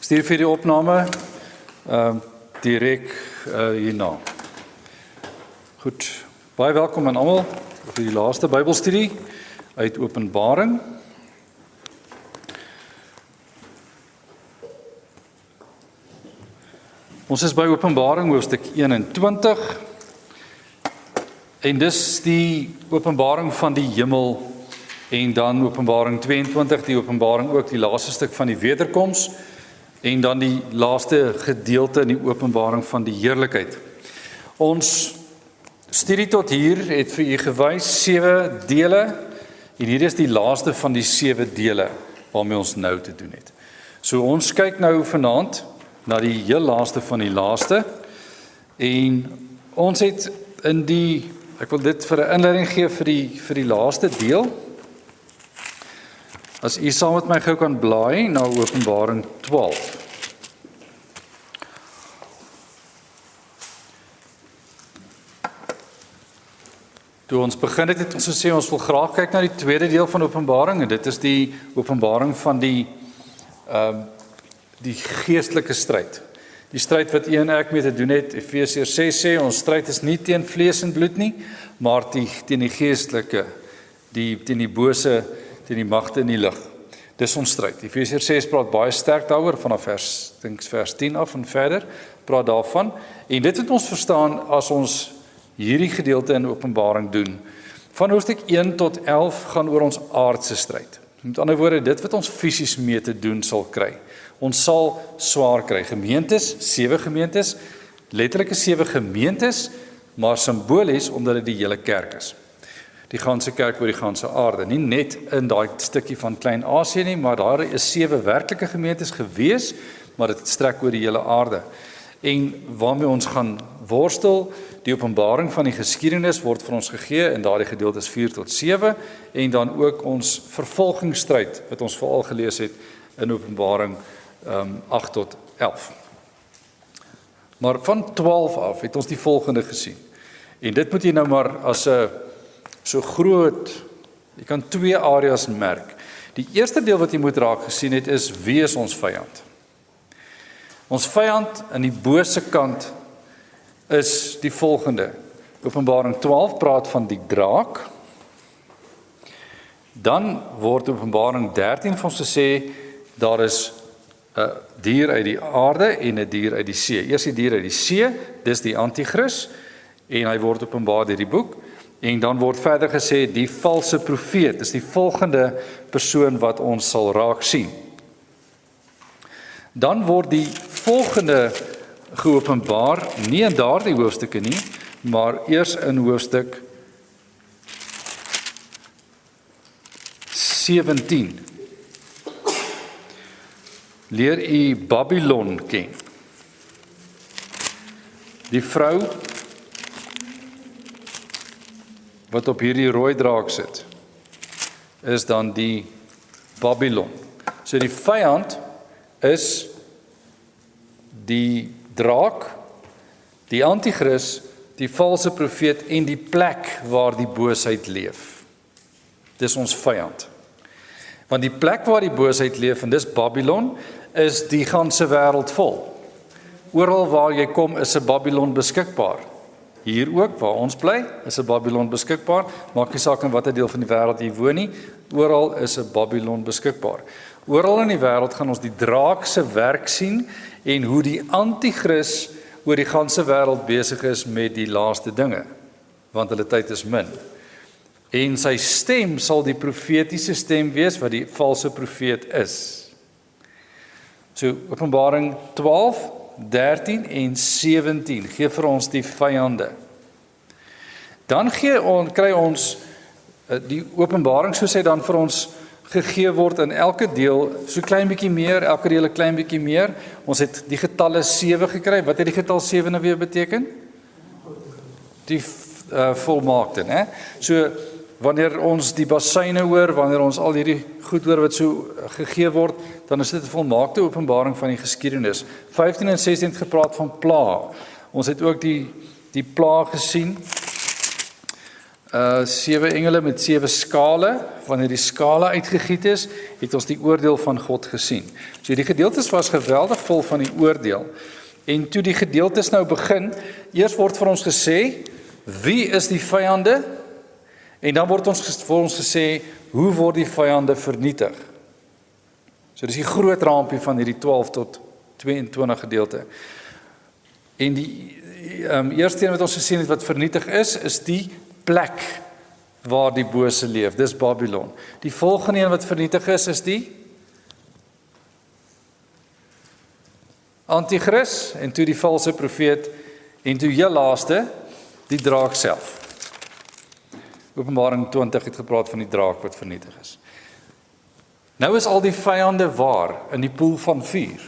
Stuur vir die opname direk hierna. Goed, baie welkom aan almal vir die laaste Bybelstudie uit Openbaring. Ons is by Openbaring hoofstuk 21 en dis die openbaring van die hemel en dan Openbaring 22, die openbaring ook die laaste stuk van die wederkoms en dan die laaste gedeelte in die openbaring van die heerlikheid. Ons studie tot hier het vir u gewys 7 dele en hier is die laaste van die 7 dele waarmee ons nou te doen het. So ons kyk nou vanaand na die heel laaste van die laaste en ons het in die, ek wil dit vir 'n inleiding gee vir die laaste deel. As u saam met my gou kan blaai na Openbaring 12. Toe ons begin het ons gesê ons wil graag kyk na die tweede deel van Openbaring en dit is die openbaring van die geestelike stryd. Die stryd wat u en ek mee te doen het, Efesiërs 6 sê, ons stryd is nie teen vlees en bloed nie, maar teen die geestelike, teen die bose, teen die magte in die lig. Dis ons stryd. Efesiërs 6 praat baie sterk daaroor, vanaf vers 10 af en verder, praat daarvan. En dit het ons verstaan as ons hierdie gedeelte in Openbaring doen. Van hoofstuk 1 tot 11 gaan oor ons aardse stryd. Met ander woorde, dit wat ons fisies mee te doen sal kry. Ons sal swaar kry. Gemeentes, 7 gemeentes, letterlike 7 gemeentes, maar simbolies omdat dit die hele kerk is. Die ganse kerk oor die ganse aarde, nie net in daai stukkie van Klein-Asië nie, maar daar is 7 werklike gemeentes gewees, maar dit strek oor die hele aarde. En waarmee ons gaan worstel, die openbaring van die geskiedenis word vir ons gegee in daardie gedeeltes 4 tot 7 en dan ook ons vervolgingsstryd wat ons veral gelees het in Openbaring 8 tot 11. Maar van 12 af het ons die volgende gesien. En dit moet jy nou maar as 'n so groot, jy kan 2 areas merk. Die eerste deel wat jy moet raak gesien het is, wie is ons vyand? Ons vyand aan die bose kant is die volgende. Openbaring 12 praat van die draak. Dan word Openbaring 13 vir ons gesê, daar is 'n dier uit die aarde en 'n dier uit die see. Eers die dier uit die see, dis die Antichrist, en hy word openbaar deur die boek. En dan word verder gesê, die valse profeet is die volgende persoon wat ons sal raak sien. Dan word die volgende geopenbaar, nie in daardie hoofstukke nie, maar eers in hoofstuk 17. Leer u Babylon ken. Die vrou wat op hierdie rooi draak sit, is dan die Babylon. So die vyand is die draak, die Antichrist, die valse profeet en die plek waar die boosheid leef. Dis ons vyand. Want die plek waar die boosheid leef, en dis Babylon, is die ganse wêreld vol. Oral waar jy kom is 'n Babylon beskikbaar. Hier ook waar ons bly, is 'n Babylon beskikbaar. Maak nie saak in watter deel van die wêreld jy woon nie, oral is 'n Babylon beskikbaar. Oral in die wêreld gaan ons die draak se werk sien en hoe die Antichrist oor die ganse wêreld besig is met die laaste dinge, want hulle tyd is min. En sy stem sal die profetiese stem wees wat die valse profeet is. So Openbaring 12, 13 en 17 gee vir ons die vyande. Dan kry ons die openbaring soos hy dan vir ons gegee word in elke deel, so klein bietjie meer, elke deel 'n klein bietjie meer. Ons het die getalle 7 gekry. Wat het die getal 7 nou weer beteken? Die volmaakte, né? So wanneer ons die basyne hoor, wanneer ons al hierdie goed hoor wat so gegee word, dan is dit 'n volmaakte openbaring van die geskiedenis. 15 en 16 het gepraat van pla. Ons het ook die pla gesien 7 engele met 7 skale. Wanneer die skale uitgegiet is, het ons die oordeel van God gesien. So die gedeeltes was geweldig vol van die oordeel. En toe die gedeeltes nou begin, eers word vir ons gesê, wie is die vyande? En dan word vir ons gesê, hoe word die vyande vernietig? So dis die groot raampie van hierdie 12 tot 22 gedeelte. En die eerste een wat ons gesien het wat vernietig is die plek waar die bose leef, dis Babylon. Die volgende een wat vernietig is die Antichrist, en toe die valse profeet, en toe heel laaste, die draak self. Openbaring 20 het gepraat van die draak wat vernietig is. Nou is al die vyande waar, in die poel van vuur,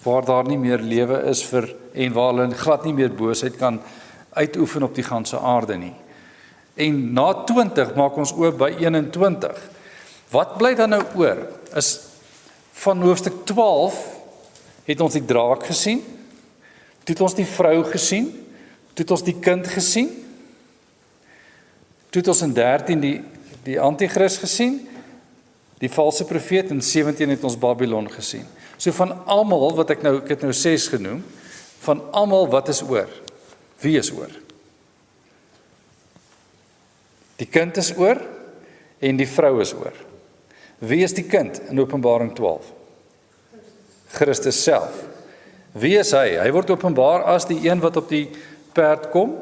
waar daar nie meer lewe is en waar hulle glad nie meer boosheid kan uitoefen op die ganse aarde nie. En na 20 maak ons oop by 21. Wat bly dan nou oor? Is van hoofstuk 12 het ons die draak gesien, toe het ons die vrou gesien, toe het ons die kind gesien, toe het ons in 13 die Antichrist gesien, die valse profeet, en 17 het ons Babylon gesien. So van almal wat ek het nou 6 genoem, van almal wat is oor? Wie is oor? Die kind is oor en die vrou is oor. Wie is die kind in Openbaring 12? Christus self. Wie is hy? Hy word openbaar as die een wat op die perd kom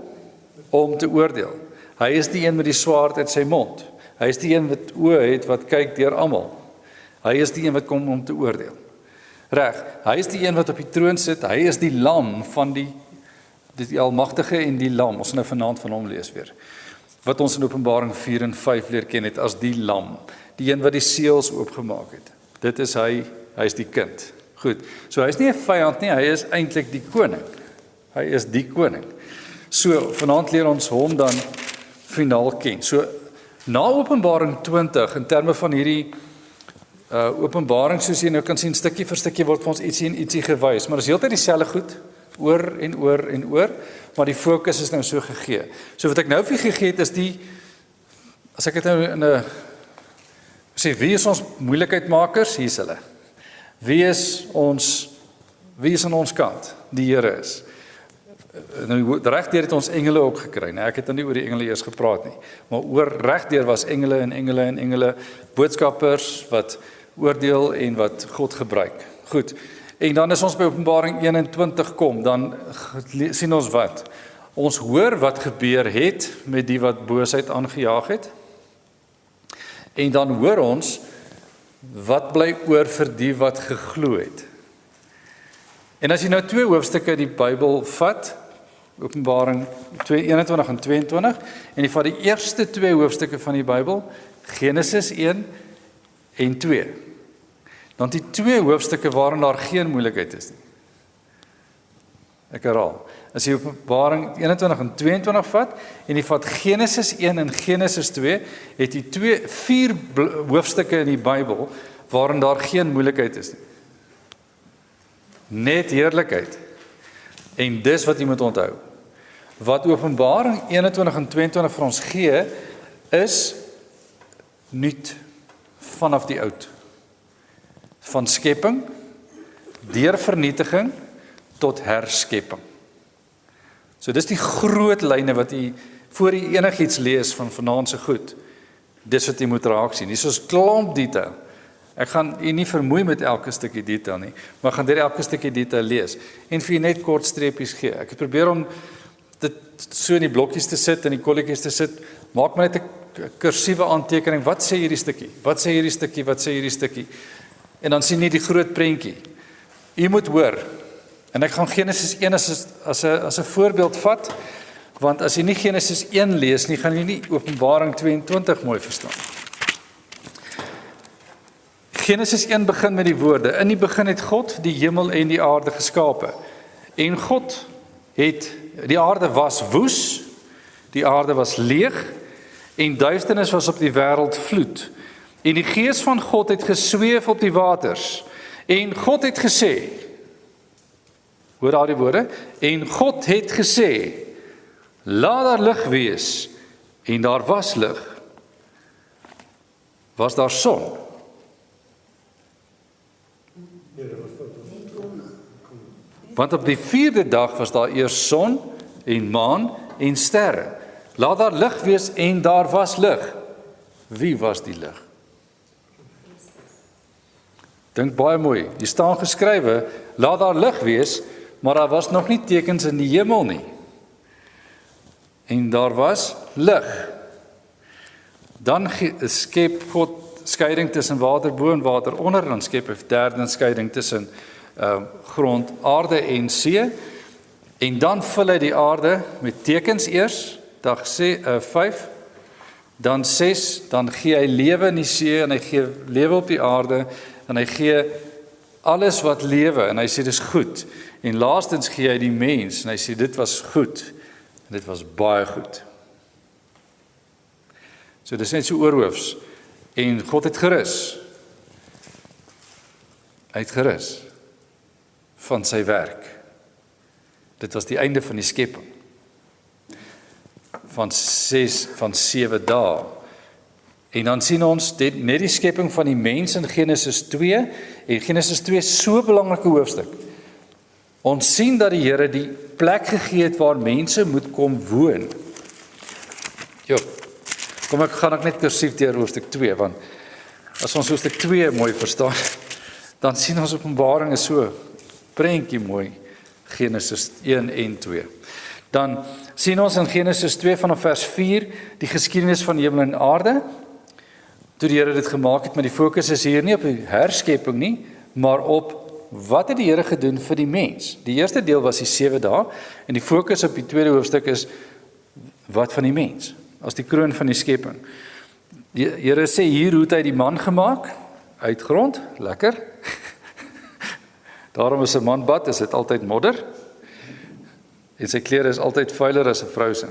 om te oordeel. Hy is die een met die swaard in sy mond. Hy is die een wat oë het wat kyk deur almal. Hy is die een wat kom om te oordeel. Reg, hy is die een wat op die troon sit. Hy is die lam van die Almagtige en die lam. Ons nou vanaand van hom lees weer. Wat ons in Openbaring 4 en 5 leer ken het as die lam, die een wat die seels oopgemaak het. Dit is hy is die kind. Goed, so hy is nie 'n vyand nie, hy is eintlik die koning. Hy is die koning. So, vanaand leer ons hom dan finaal ken. So, na Openbaring 20, in terme van hierdie openbaring, soos jy nou kan sien, stukkie vir stukkie word vir ons ietsie gewys, maar is heeltyd dieselfde goed, oor en oor en oor, maar die fokus is nou so gegee. So wat ek nou vir gegee het is as ek het nou in 'n sê, wie is ons moeilikheidmakers? Hier is hulle. Wie is aan ons kant? Die Here is. Nou regdeur het ons engele ook gekry. Nou ek het nie oor die engele eers gepraat nie, maar oor regdeur was engele en engele en engele, boodskappers wat oordeel en wat God gebruik. Goed. En dan is ons by Openbaring 21 kom, dan sien ons wat? Ons hoor wat gebeur het met die wat boosheid aangejaag het. En dan hoor ons wat bly oor vir die wat geglo het. En as jy nou 2 hoofstukke in die Bybel vat, Openbaring 21 en 22, en jy vat die eerste 2 hoofstukke van die Bybel, Genesis 1 en 2, dan die 2 hoofstukke waarin daar geen moeilikheid is nie. Ek herhaal, as jy Openbaring 21 en 22 vat, en jy vat Genesis 1 en Genesis 2, het jy 4 hoofstukke in die Bybel, waarin daar geen moeilikheid is nie. Net heerlikheid. En dis wat jy moet onthou. Wat Openbaring 21 en 22 vir ons gee, is nuut vanaf die oud. Van skepping, deur vernietiging, tot herskepping. So dis die groot lyne wat jy, voor jy enigiets lees van vanaand se goed, dis wat jy moet raak sien. Dis soos klomp detail. Ek gaan jy nie vermoei met elke stukkie detail nie, maar gaan deur elke stukkie detail lees, en vir jy net kort streepies gee. Ek het probeer om dit so in die blokkies te sit, en die kolletjies te sit, maak maar net 'n kursiewe aantekening, wat sê hierdie stukkie, wat sê hierdie stukkie, wat sê hierdie stukkie, en dan sien jy die groot prentjie. Jy moet hoor, en ek gaan Genesis 1 as 'n voorbeeld vat, want as jy nie Genesis 1 lees nie, gaan jy nie Openbaring 22 mooi verstaan. Genesis 1 begin met die woorde, in die begin het God die hemel en die aarde geskape. En God die aarde was woes, die aarde was leeg, en duisternis was op die wêreld vloed. En die gees van God het gesweef op die waters. En God het gesê, hoor daar die woorde, en God het gesê, laat daar lig wees, en daar was lig, was daar son? Want op die 4de dag was daar eers son en maan en sterre. Laat daar lig wees en daar was lig. Wie was die lig? Dink baie mooi. Hier staan geskrywe, laat daar lig wees, maar daar was nog nie tekens in die hemel nie. En daar was lig. Dan skep God skeiding tussen water bo en water onder, dan skep hy derde skeiding tussen grond, aarde en see, en dan vul hy die aarde met tekens eers, dag 5, dan 6, dan gee hy lewe in die see, en hy gee lewe op die aarde, en hy gee alles wat lewe, en hy sê dis goed, en laastens gee hy die mens, en hy sê dit was goed, en dit was baie goed. So dis net so oorhoofs, en God het gerus, hy het gerus, van sy werk. Dit was die einde van die skepping. Van 7 dae. En dan sien ons net die skepping van die mens in Genesis 2, en Genesis 2 is so 'n belangrike hoofstuk. Ons sien dat die Here die plek gegee het waar mense moet kom woon. Jo, gaan ek net kursief deur hoofstuk 2, want as ons hoofstuk 2 mooi verstaan, dan sien ons Openbaring is so prentjie mooi, Genesis 1 en 2. Dan sien ons in Genesis 2 vanaf vers 4, die geskiedenis van hemel en aarde, toe die Here dit gemaak het, maar die fokus is hier nie op die herskepping nie, maar op wat het die Here gedoen vir die mens. Die eerste deel was die 7 dae, en die fokus op die tweede hoofstuk is, wat van die mens, as die kroon van die skepping. Die Here sê hier, hoe het hy die man gemaak, uit grond, lekker, daarom is 'n man bad, is dit altyd modder, en sy klere is altyd vuiler as 'n vrou se.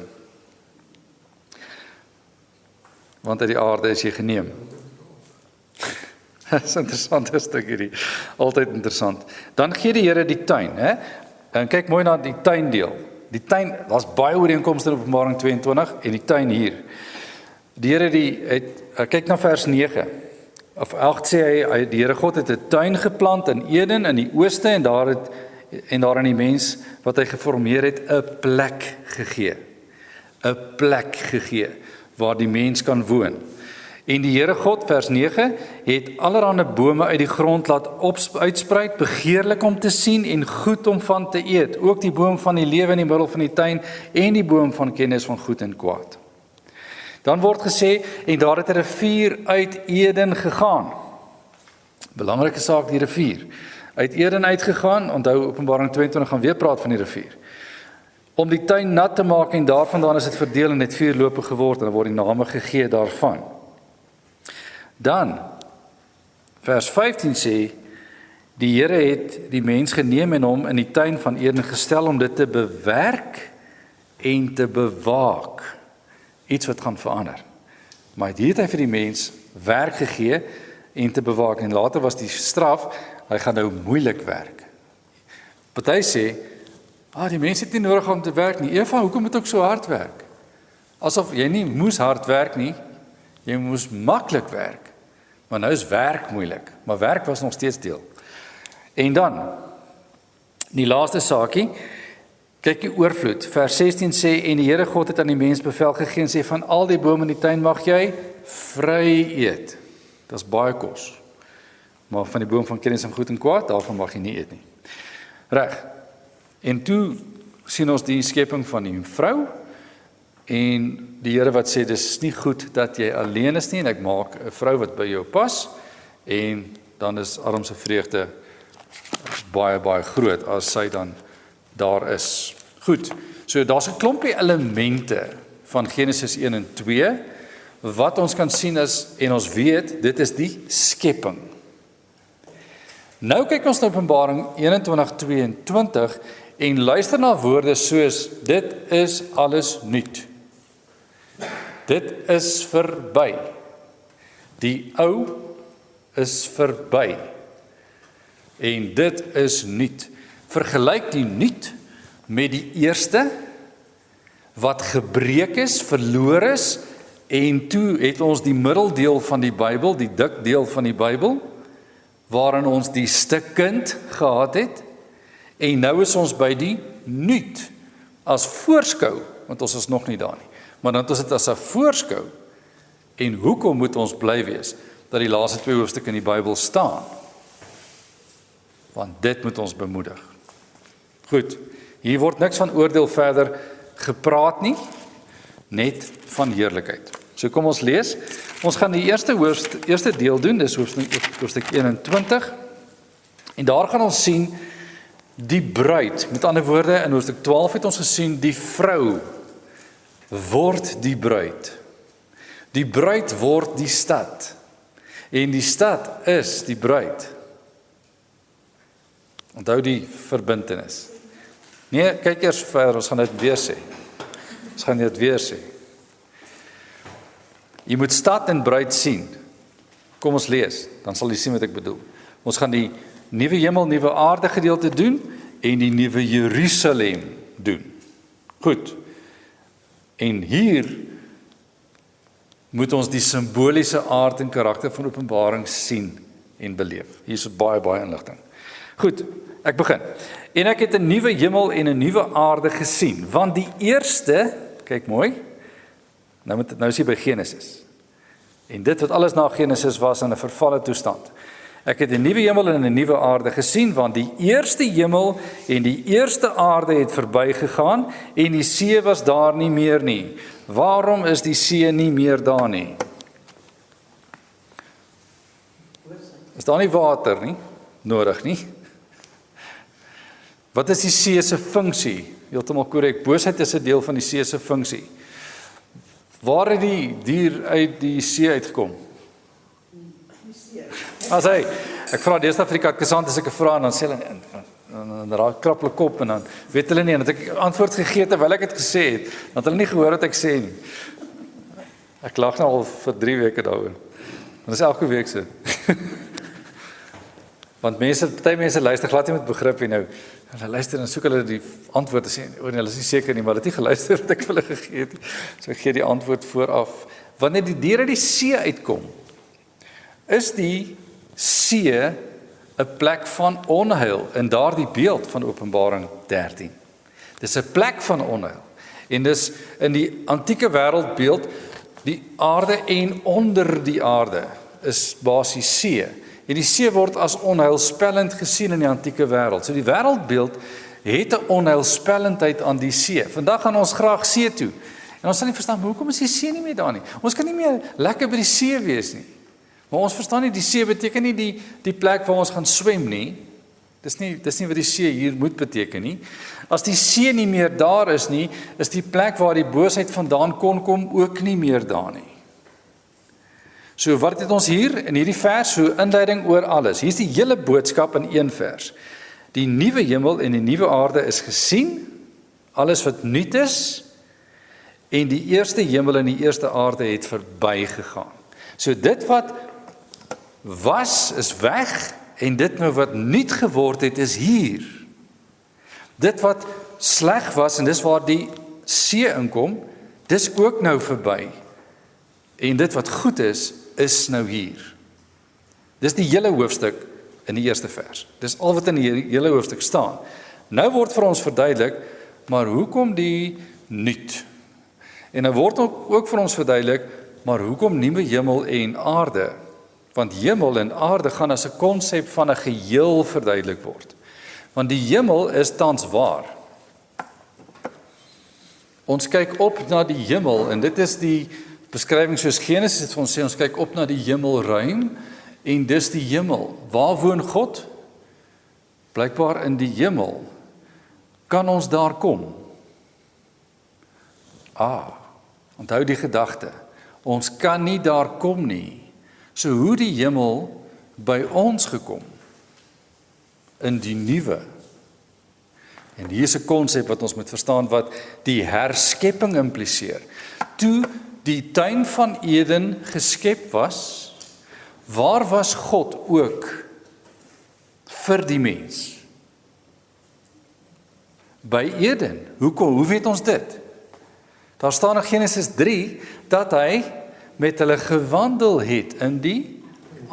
Want uit die aarde is jy geneem. Dit is 'n interessante stuk hierdie, altyd interessant. Dan gee die Here die tuin, hè? En kyk mooi na die tuindeel. Die tuin, daar's baie ooreenkomste in Openbaring 22 en die tuin hier. Die Here kyk na vers 9. Of 8 sê hy, die Here God het 'n tuin geplant in Eden in die ooste, en daar aan die mens wat hy geformeer het 'n plek gegee. 'n plek gegee waar die mens kan woon. En die Here God, vers 9, het allerhande bome uit die grond laat uitspruit, begeerlik om te sien en goed om van te eet, ook die boom van die lewe in die middel van die tuin en die boom van kennis van goed en kwaad. Dan word gesê, en daar het 'n rivier uit Eden gegaan. Belangrike saak, die rivier. Uit Eden uitgegaan, onthou Openbaring 22 gaan weer praat van die rivier. Om die tuin nat te maak, en daarvandaan is dit verdeel en het 4 lope geword, en dan word die name gegee daarvan. Dan, vers 15 sê, die Here het die mens geneem en hom in die tuin van Eden gestel om dit te bewerk en te bewaak. Iets wat gaan verander. Maar hier het hy vir die mens werk gegee en te bewaak. En later was die straf, hy gaan nou moeilik werk. Party sê, die mens het nie nodig om te werk nie. Eva, hoekom moet ek so hard werk? Asof jy nie moes hard werk nie, jy moes maklik werk. Maar nou is werk moeilik, maar werk was nog steeds deel. En dan, die laaste saakie, kyk die oorvloed. Vers 16 sê, en die Here God het aan die mens bevel gegee en sê, van al die bome in die tuin mag jy vry eet. Dit is baie kos. Maar van die boom van kennis van goed en kwaad, daarvan mag jy nie eet nie. Reg. En toe sien ons die skepping van die vrou, en die Here wat sê, dis nie goed dat jy alleen is nie, en ek maak 'n vrou wat by jou pas, en dan is Adam se vreugde baie, baie groot, as sy dan daar is. Goed, so daar's 'n klompie elemente van Genesis 1 en 2, wat ons kan sien is, en ons weet, dit is die skepping. Nou kyk ons na Openbaring 21:22, en luister na woorde soos, dit is alles nuut. Dit is verby. Die ou is verby. En dit is nuut. Vergelyk die nuut met die eerste, wat gebreek is, verloor is, en toe het ons die middeldeel van die Bybel, die dik deel van die Bybel, waarin ons die stikkend gehad het, en nou is ons by die nuut, as voorskou, want ons is nog nie daar nie, maar dan het ons dit as 'n voorskou, en hoekom moet ons bly wees, dat die laaste 2 hoofstukke in die Bybel staan? Want dit moet ons bemoedig. Goed, hier word niks van oordeel verder gepraat nie, net van heerlikheid. So kom ons lees, ons gaan die eerste deel doen, dis hoofstuk 21, en daar gaan ons sien, die bruid, met ander woorde, in hoofstuk 12 het ons gesien, die vrou word die bruid. Die bruid word die stad, en die stad is die bruid. Onthou die verbintenis. Nee, kyk eers verder, ons gaan dit weer sê. Jy moet stad en bruid sien. Kom ons lees, dan sal jy sien wat ek bedoel. Ons gaan die nuwe hemel, nuwe aarde gedeelte doen, en die nuwe Jerusalem doen. Goed. En hier moet ons die simboliese aard en karakter van Openbaring sien en beleef. Hier is baie inligting. Goed, ek begin. En ek het 'n nuwe hemel en 'n nuwe aarde gesien, want die eerste, kyk mooi, nou is jy by Genesis. En dit wat alles na Genesis was in 'n vervalle toestand. Ek het 'n nuwe hemel en 'n nuwe aarde gesien, want die eerste hemel en die eerste aarde het verbygegaan en die see was daar nie meer nie. Waarom is die see nie meer daar nie? Is daar nie water nie? Nodig nie? Wat is die see se funksie? Heeltemal korrek. Boosheid is 'n deel van die see se funksie. Waar het die dier uit die see uitgekom? As hy, ek vra die Suid-Afrika kasant as ek 'n vraag en dan sê hulle dan raak krap hulle kop en dan weet hulle nie en dat ek antwoord gegee terwyl ek dit gesê het, dat hulle nie gehoor wat ek sê nie. Ek lag nou al vir 3 weke daaroor. Dit is elke week so. Want party mense luister glad nie met begrip en nou hulle luister en soek hulle die antwoord en sê hulle is nie seker nie, maar hulle het nie geluister wat ek vir hulle gegee het nie. So ek gee die antwoord vooraf. Wanneer die diere die see uitkom, is die see 'n plek van onheil in daardie beeld van Openbaring 13. Dis 'n plek van onheil. En dis in die antieke wêreldbeeld die aarde en onder die aarde is basies see. En die see word as onheilspellend gesien in die antieke wêreld. So die wêreldbeeld het 'n onheilspellendheid aan die see. Vandag gaan ons graag see toe. En ons sal nie verstaan hoekom is die see nie meer daar nie. Ons kan nie meer lekker by die see wees nie. Maar ons verstaan nie, die see beteken nie die plek waar ons gaan swem nie. Dis nie wat die see hier moet beteken nie. As die see nie meer daar is nie, is die plek waar die boosheid vandaan kon kom ook nie meer daar nie. So wat het ons hier in hierdie vers, so inleiding oor alles. Hier is die hele boodskap in 1 vers. Die nuwe hemel en die nuwe aarde is gesien, alles wat nuut is, en die eerste hemel en die eerste aarde het verbygegaan. So dit wat was is weg en dit nou wat nuut geword het is hier. Dit wat sleg was en dis waar die see inkom, dis ook nou verby. En dit wat goed is nou hier. Dis die hele hoofstuk in die eerste vers. Dis al wat in die hele hoofstuk staan. Nou word vir ons verduidelik, maar hoekom die nuut? En nou word ook vir ons verduidelik, maar hoekom nuwe hemel en aarde? Want hemel en aarde gaan as 'n konsep van 'n geheel verduidelik word. Want die hemel is tans waar. Ons kyk op na die hemel en dit is die beskrywing soos Genesis het vir ons sê, ons kyk op na die hemelruim en dis die hemel. Waar woon God? Blykbaar in die hemel. Kan ons daar kom? Onthou die gedagte. Ons kan nie daar kom nie. So hoe die hemel by ons gekom? In die nuwe. En hier is 'n konsep wat ons moet verstaan wat die herskepping impliseer. Toe die tuin van Eden geskep was, waar was God ook vir die mens? By Eden. Hoe weet ons dit? Daar staan in Genesis 3 dat hy met hulle gewandel het in die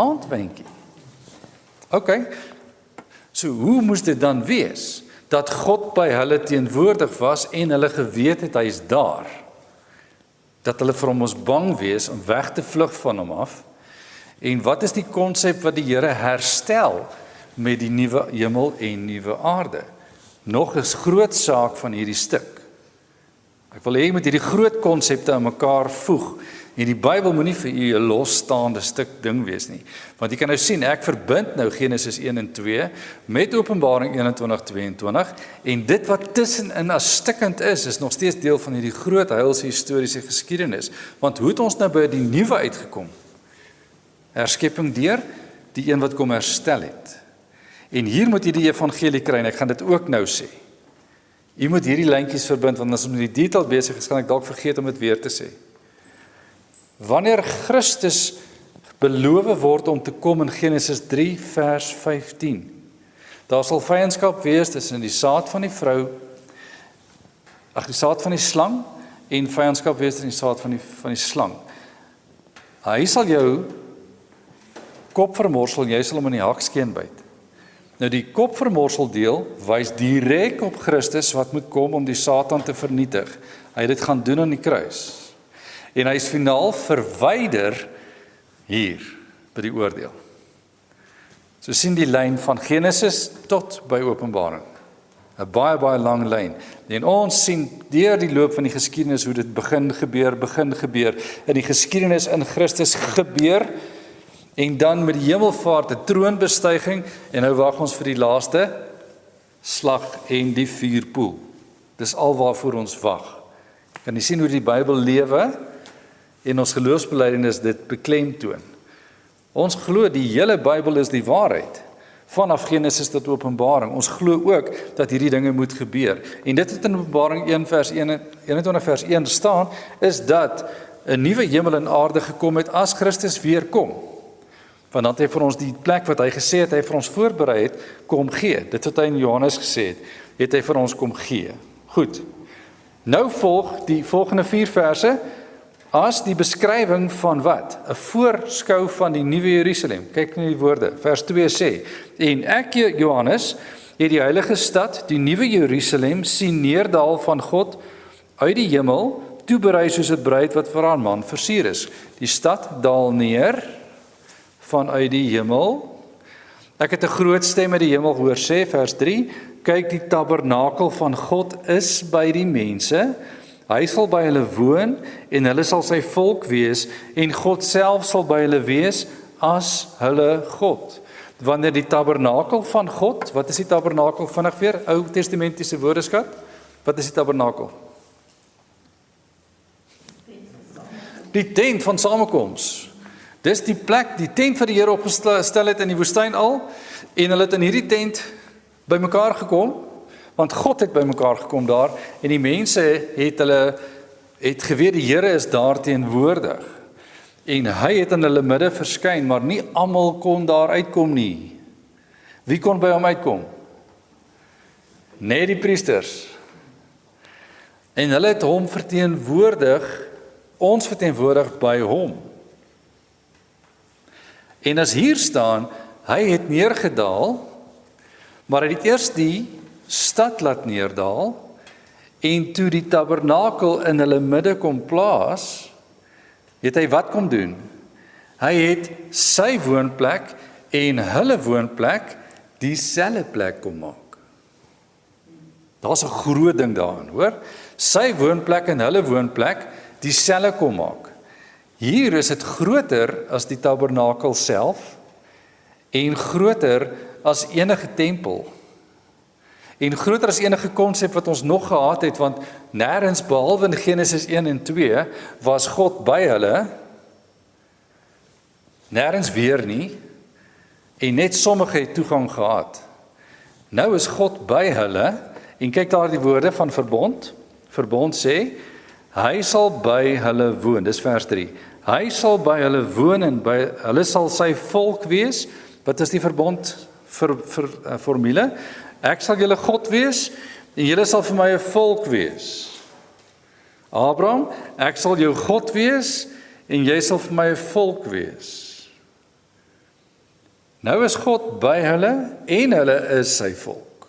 aandwynkie. OK, so hoe moes dit dan wees? Dat God by hulle teenwoordig was en hulle geweet het hy is daar. Dat hulle vir hom moes bang wees om weg te vlug van hom af. En wat is die konsep wat die Here herstel met die nuwe hemel en nuwe aarde? Nog 'n groot saak van hierdie stuk. Ek wil hê jy moet hierdie groot konsepte aan mekaar voeg. En die Bybel moenie vir u 'n losstaande stuk ding wees nie. Want jy kan nou sien, ek verbind nou Genesis 1 en 2 met Openbaring 21:22 en dit wat tussenin as stikkend is nog steeds deel van hierdie groot heilse historiese geskiedenis. Want hoe het ons nou by die nuwe uitgekom? Herskepping deur die een wat kom herstel het. En hier moet jy die evangelie kry en ek gaan dit ook nou sê. Jy moet hierdie lyntjies verbind want as ons met die detail besig is, gaan ek dalk vergeet om dit weer te sê. Wanneer Christus beloof word om te kom in Genesis 3 vers 15, daar sal vyandskap wees tussen die saad van die vrou, die saad van die slang, en vyandskap wees tussen die saad van die slang. Hy sal jou kop vermorsel, jy sal hom in die hakskeen byt. Nou die kop vermorsel deel wys direk op Christus wat moet kom om die Satan te vernietig. Hy het dit gaan doen aan die kruis. En hy is finaal verwyder hier by die oordeel. So sien die lyn van Genesis tot by Openbaring. 'n baie lang lyn. En ons sien deur die loop van die geskiedenis hoe dit begin gebeur. In die geskiedenis in Christus gebeur. En dan met die hemelvaart, 'n troonbestuiging, en nou wag ons vir die laaste slag en die vuurpoel. Dis al waarvoor ons wag. Kan jy sien hoe die Bybel lewe en ons geloofsbelijdenis dit beklemtoon. Ons glo die hele Bybel is die waarheid, vanaf Genesis tot Openbaring. Ons glo ook dat hierdie dinge moet gebeur. En dit wat in Openbaring 21 vers 1 staan, is dat 'n nuwe hemel en aarde gekom het as Christus weer kom. Want dan het hy vir ons die plek wat hy gesê het, hy vir ons voorberei het, kom gee. Dit wat hy in Johannes gesê het hy vir ons kom gee. Goed. Nou volg die volgende 4 verse as die beskrywing van wat? 'n voorskou van die nuwe Jerusalem. Kyk na die woorde. Vers 2 sê: En ek, Johannes, het die heilige stad, die nuwe Jerusalem, sien neerdal van God uit die hemel, toeberei soos 'n bruid wat vir haar man versier is. Die stad daal neer vanuit die hemel. Ek het 'n groot stem uit die hemel hoor sê, vers 3, kyk, die tabernakel van God is by die mense, hy sal by hulle woon, en hulle sal sy volk wees, en God self sal by hulle wees, as hulle God. Wanneer die tabernakel van God, wat is die tabernakel vinnig weer? Ou testamentiese woordeskat, wat is die tabernakel? Die tent van samekoms. Dis die plek, die tent wat die Here opgestel het in die woestyn al, en hulle het in hierdie tent bymekaar gekom, want God het bymekaar gekom daar, en die mense het geweet die Here is daar teenwoordig, en hy het in hulle midde verskyn, maar nie almal kon daar uitkom nie. Wie kon by hom uitkom? Net die priesters. En hulle het hom verteenwoordig, ons verteenwoordig by hom. En as hier staan, hy het neergedaal, maar hy het eers die stad laat neerdaal, en toe die tabernakel in hulle midde kom plaas, het hy wat kom doen? Hy het sy woonplek en hulle woonplek dieselfde plek kom maak. Daar's 'n groot ding daarin, hoor? Sy woonplek en hulle woonplek dieselfde kom maak. Hier is dit groter as die tabernakel self en groter as enige tempel. En groter as enige konsep wat ons nog gehad het, want nêrens behalwe in Genesis 1 en 2 was God by hulle, nêrens weer nie, en net sommige het toegang gehad. Nou is God by hulle, en kyk daar die woorde van verbond. Verbond sê, hy sal by hulle woon, dis vers 3. Hy sal by hulle woon en by hulle sal sy volk wees. Wat is die verbond formule? Ek sal julle God wees en julle sal vir my 'n volk wees. Abraham, ek sal jou God wees en jy sal vir my 'n volk wees. Nou is God by hulle en hulle is sy volk.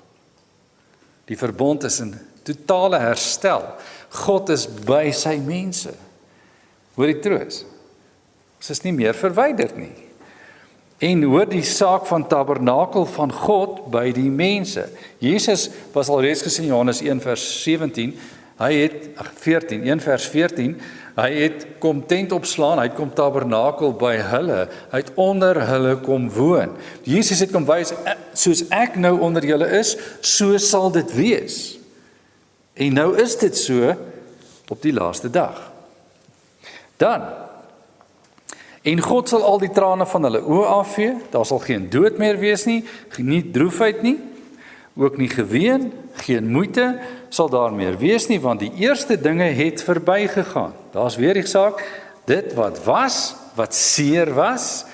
Die verbond is in totale herstel. God is by sy mense. Hoor die troos. Ons is nie meer verwyderd nie. En hoor die saak van tabernakel van God by die mense. Jesus was alreeds gesê in Johannes 1 vers 17, hy het 14, 1 vers 14, hy het kom tent opslaan, hy het kom tabernakel by hulle, hy het onder hulle kom woon. Jesus het kom wys, soos ek nou onder julle is, so sal dit wees. En nou is dit so op die laaste dag. Dan, en God sal al die trane van hulle oë afvee, daar sal geen dood meer wees nie droefheid nie, ook nie geween, geen moeite sal daar meer wees nie, want die eerste dinge het verbygegaan. Daar's weer die saak, dit wat was, wat seer was,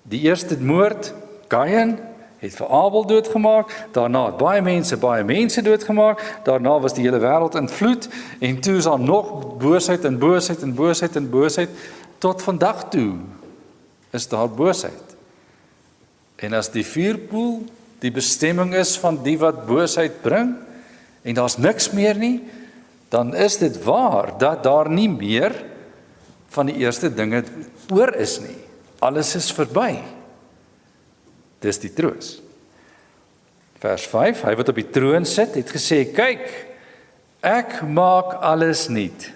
die eerste moord, Kain, het vir Abel doodgemaak, daarna het baie mense doodgemaak, daarna was die hele wêreld in vloed, en toe is daar nog boosheid en boosheid en boosheid en boosheid, tot vandag toe is daar boosheid. En as die vuurpoel die bestemming is van die wat boosheid bring, en daar's niks meer nie, dan is dit waar dat daar nie meer van die eerste dinge oor is nie. Alles is verby. Dis die troos. Vers 5, hy wat op die troon sit, het gesê, kyk, ek maak alles nuut.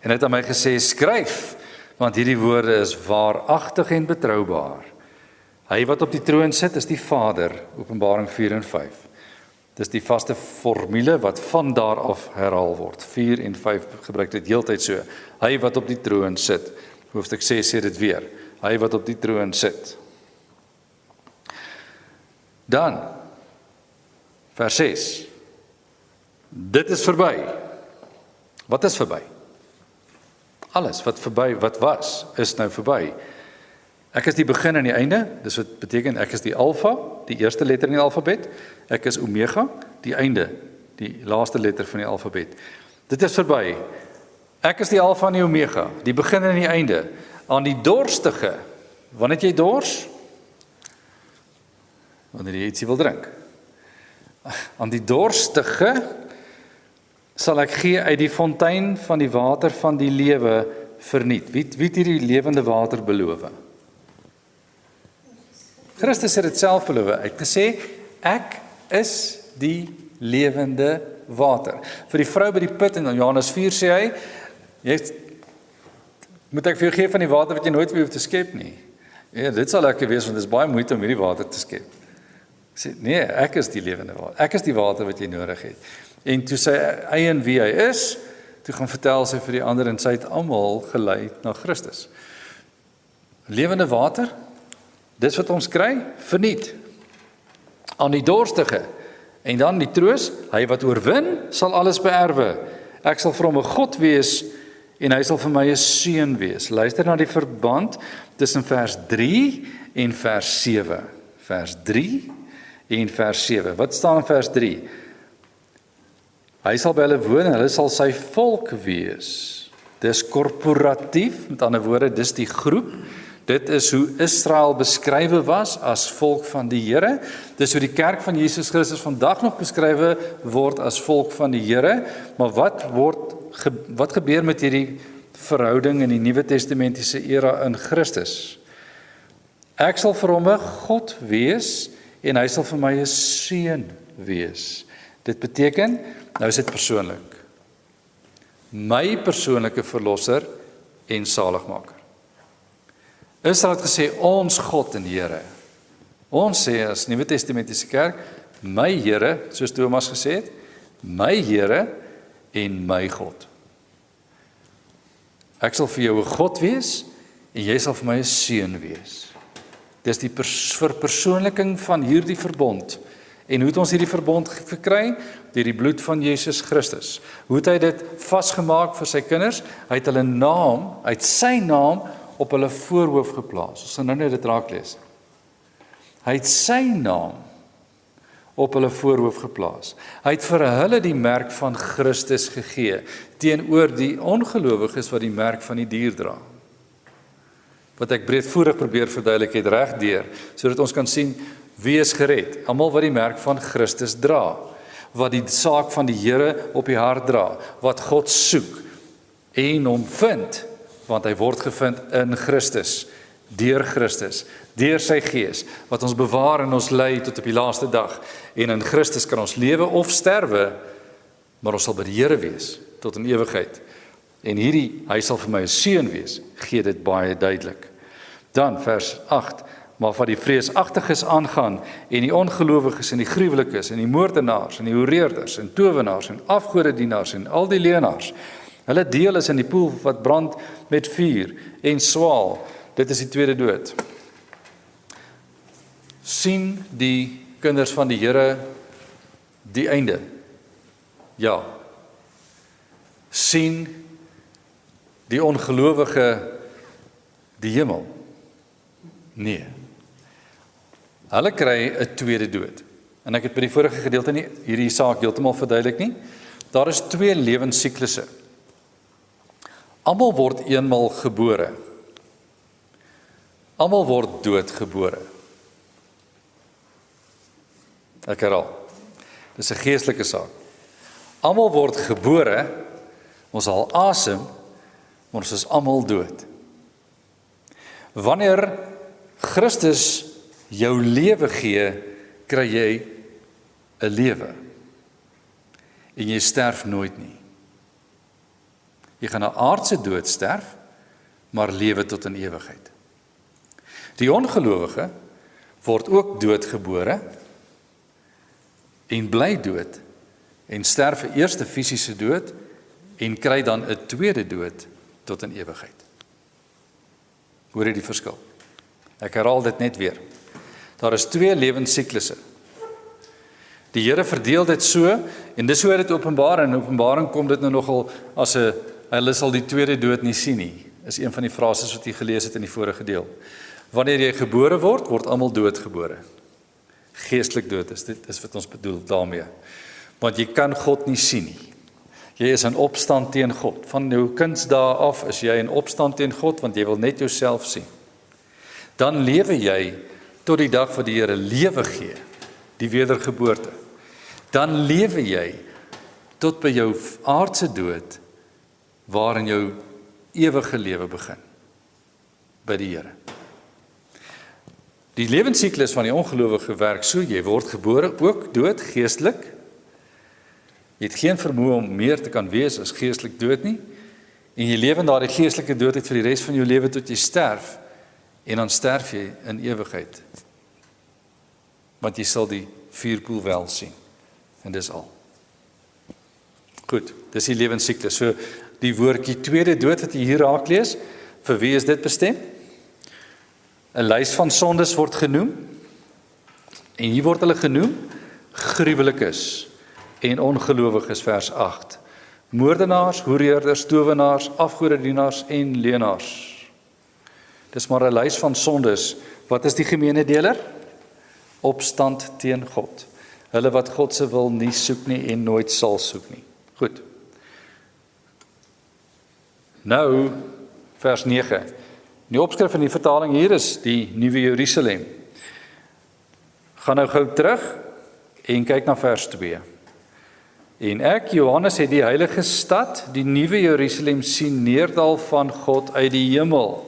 En hy het aan my gesê, skryf, want hierdie woorde is waaragtig en betroubaar. Hy wat op die troon sit, is die Vader, Openbaring 4 en 5. Dis die vaste formule wat van daar af herhaal word. 4 en 5 gebruik dit heeltyd so. Hy wat op die troon sit. Hoofstuk 6 sê dit weer. Hy wat op die troon sit. Dan, vers 6. Dit is verby. Wat is verby? Alles wat verby, wat was, is nou verby. Ek is die begin en die einde, dis wat beteken ek is die alfa, die eerste letter in die alfabet, ek is omega, die einde, die laaste letter van die alfabet. Dit is verby. Ek is die alfa en die omega, die begin en die einde. Aan die dorstige, wanneer het jy dors? Wanneer jy ietsie wil drink. Aan die dorstige sal ek gee uit die fontein van die water van die lewe verniet. Wie het hierdie lewende water beloof? Christus het dit self beloof. Hy het gesê, ek is die lewende water. Vir die vrou by die put in Johannes 4 sê hy, moet ek vir jou gee van die water wat jy nooit weer hoef te skep nie. Ja, dit sal lekker wees, want dit is baie moeite om hierdie water te skep. Sê, nee, ek is die lewende water. Ek is die water wat jy nodig het. En toe sy eien wie hy is, toe gaan vertel sy vir die ander en sy het almal gelei na Christus. Lewende water, dis wat ons kry, verniet. Aan die dorstige. En dan die troos, hy wat oorwin, sal alles beerwe. Ek sal vir hom 'n God wees en hy sal vir my 'n seun wees. Luister na die verband tussen vers 3 en vers 7. Vers 3 en vers 7. Wat staan in vers 3? Hy sal by hulle woon en hulle sal sy volk wees. Dis korporatief, met ander woorde, dis die groep. Dit is hoe Israel beskrywe was as volk van die Here. Dis hoe die kerk van Jesus Christus vandag nog beskrywe word as volk van die Here. Maar wat gebeur met hierdie verhouding in die Nuwe Testamentiese era in Christus? Ek sal vir hom 'n God wees en hy sal vir my 'n seun wees. Dit beteken, nou is dit persoonlik. My persoonlike verlosser en saligmaker. Israel het gesê, ons God en Here. Ons sê as Nuwe Testamentiese kerk, my Here, soos Thomas gesê het, my Here en my God. Ek sal vir jou 'n God wees en jy sal vir my 'n seun wees. Dis die verpersoonliking van hierdie verbond. En hoe het ons hierdie verbond gekry? Deur die bloed van Jesus Christus. Hoe het hy dit vasgemaak vir sy kinders? Hy het hulle naam, uit sy naam op hulle voorhoof geplaas. Ons gaan nou net dit raak lees. Hy het sy naam op hulle voorhoof geplaas. Hy het vir hulle die merk van Christus gegee, teenoor die ongelowiges wat die merk van die dier dra. Wat ek breedvoerig probeer verduidelik het regdeur, sodat ons kan sien wie is gered. Almal wat die merk van Christus dra, wat die saak van die Here op die hart dra, wat God soek en hom vind, want hy word gevind in Christus, deur sy Gees, wat ons bewaar en ons lei tot op die laaste dag. En in Christus kan ons lewe of sterwe, maar ons sal by die Here wees, tot in ewigheid. En hy sal vir my 'n seun wees, gee dit baie duidelik. Dan vers 8, maar wat die vreesagtiges aangaan, en die ongelowiges, en die gruwelikes, en die moordenaars, en die hoereerders, en towenaars, en afgodedienaars, en al die leenaars, hulle deel is in die poel wat brand met vuur en swaal. Dit is die tweede dood. Sien die kinders van die Here die einde? Ja. Sien die ongelowige die hemel? Nee. Hulle kry 'n tweede dood. En ek het by die vorige gedeelte nie hierdie saak heeltemal verduidelik nie. Daar is 2 lewensiklusse. Almal word eenmal gebore. Almal word doodgebore. Ek herhaal. Dis 'n geestelike saak. Almal word gebore, ons haal asem, maar ons is almal dood. Wanneer Christus jou lewe gee, kry jy 'n lewe. En jy sterf nooit nie. Jy gaan 'n aardse dood sterf, maar lewe tot in ewigheid. Die ongelowige word ook doodgebore en bly dood en sterf 'n eerste fisiese dood en kry dan 'n tweede dood tot in ewigheid. Hoor jy die verskil? Ek herhaal dit net weer. Daar is 2 lewensiklusse. Die Here verdeel dit so, en dis hoe hy dit openbaar, en in Openbaring kom dit nou nogal as 'n hulle sal die tweede dood nie sien nie, is een van die frases wat jy gelees het in die vorige deel. Wanneer jy gebore word, word almal doodgebore. Geestelik dood is, dit is wat ons bedoel daarmee. Want jy kan God nie sien nie. Jy is in opstand teen God. Van jou kindsdae af is jy in opstand teen God, want jy wil net jouself sien. Dan lewe jy tot die dag wat die Here lewe gee, die wedergeboorte. Dan lewe jy tot by jou aardse dood, waarin jou ewige lewe begin, by die Here. Die lewensiklus van die ongelowige werk so, jy word gebore, ook dood, geestelik. Jy het geen vermoë om meer te kan wees as geestelik dood nie, en jy lewe na die geestelike doodheid vir die res van jou lewe tot jy sterf, en dan sterf jy in ewigheid. Want jy sal die vuurpoel wel sien, en dis al. Goed, dis die lewensiklus. So die woordjie tweede dood wat jy hier raak lees, vir wie is dit bestem? 'n Lys van sondes word genoem, en hier word hulle genoem, gruwelikes en ongelowiges, vers 8. Moordenaars, hoereerders, towenaars, afgodedienaars en leenaars. Dis maar 'n lys van sondes. Wat is die gemene deler? Opstand teen God. Hulle wat God se wil nie soek nie en nooit sal soek nie. Goed. Nou, vers 9. Die opskrif in die vertaling hier is die Nuwe Jerusalem. Gaan nou gou terug en kyk na vers 2. En ek, Johannes, het die heilige stad, die Nuwe Jerusalem sien neerdal van God uit die hemel.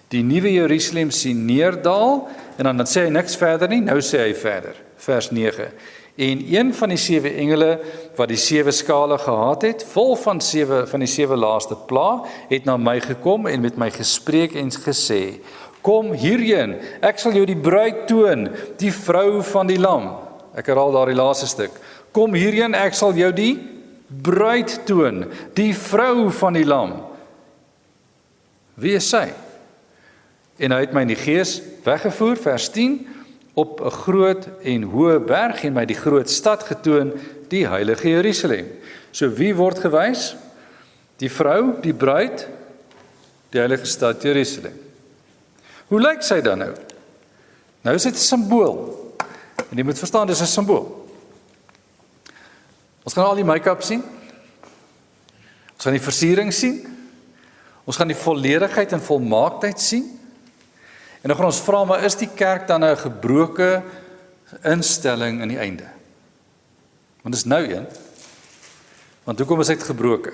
Die Nuwe Jerusalem sien neerdal, en dan sê hy niks verder nie, nou sê hy verder, vers 9. En een van die 7 engele wat die 7 skale gehad het, vol van die 7 laaste pla, het na my gekom en met my gespreek en gesê, kom hierheen, ek sal jou die bruid toon, die vrou van die lam. Ek herhaal daar die laaste stuk. Kom hierheen, ek sal jou die bruid toon, die vrou van die lam. Wie is sy? En hy het my in die gees weggevoer, vers 10, op 'n groot en hoë berg en my die groot stad getoon, die heilige Jerusalem. So wie word gewys? Die vrou, die bruid, die heilige stad Jerusalem. Hoe lyk sy dan nou? Nou is dit 'n simbool. En jy moet verstaan, dis 'n simbool. Ons gaan al die make-up sien. Ons gaan die versiering sien. Ons gaan die volledigheid en volmaaktheid sien. En dan gaan ons vra, maar is die kerk dan 'n gebroke instelling aan die einde? Want dis nou een. Want hoekom is dit gebroke?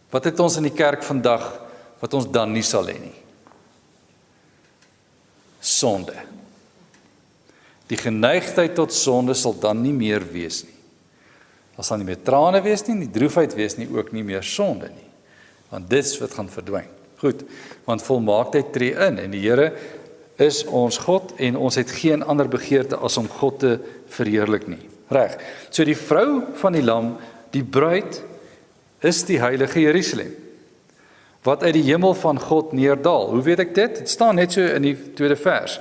Wat het ons in die kerk vandag wat ons dan nie sal hê nie? Sonde. Die geneigtheid tot sonde sal dan nie meer wees nie. Daar sal nie meer trane wees nie, die droefheid wees nie, ook nie meer sonde nie. Want dit wat gaan verdwyn. Goed, want volmaaktheid tree in en die Here is ons God en ons het geen ander begeerte as om God te verheerlik nie. Reg. So die vrou van die lam, die bruid, is die heilige Jerusalem, wat uit die hemel van God neerdal. Hoe weet ek dit? Dit staan net so in die tweede vers.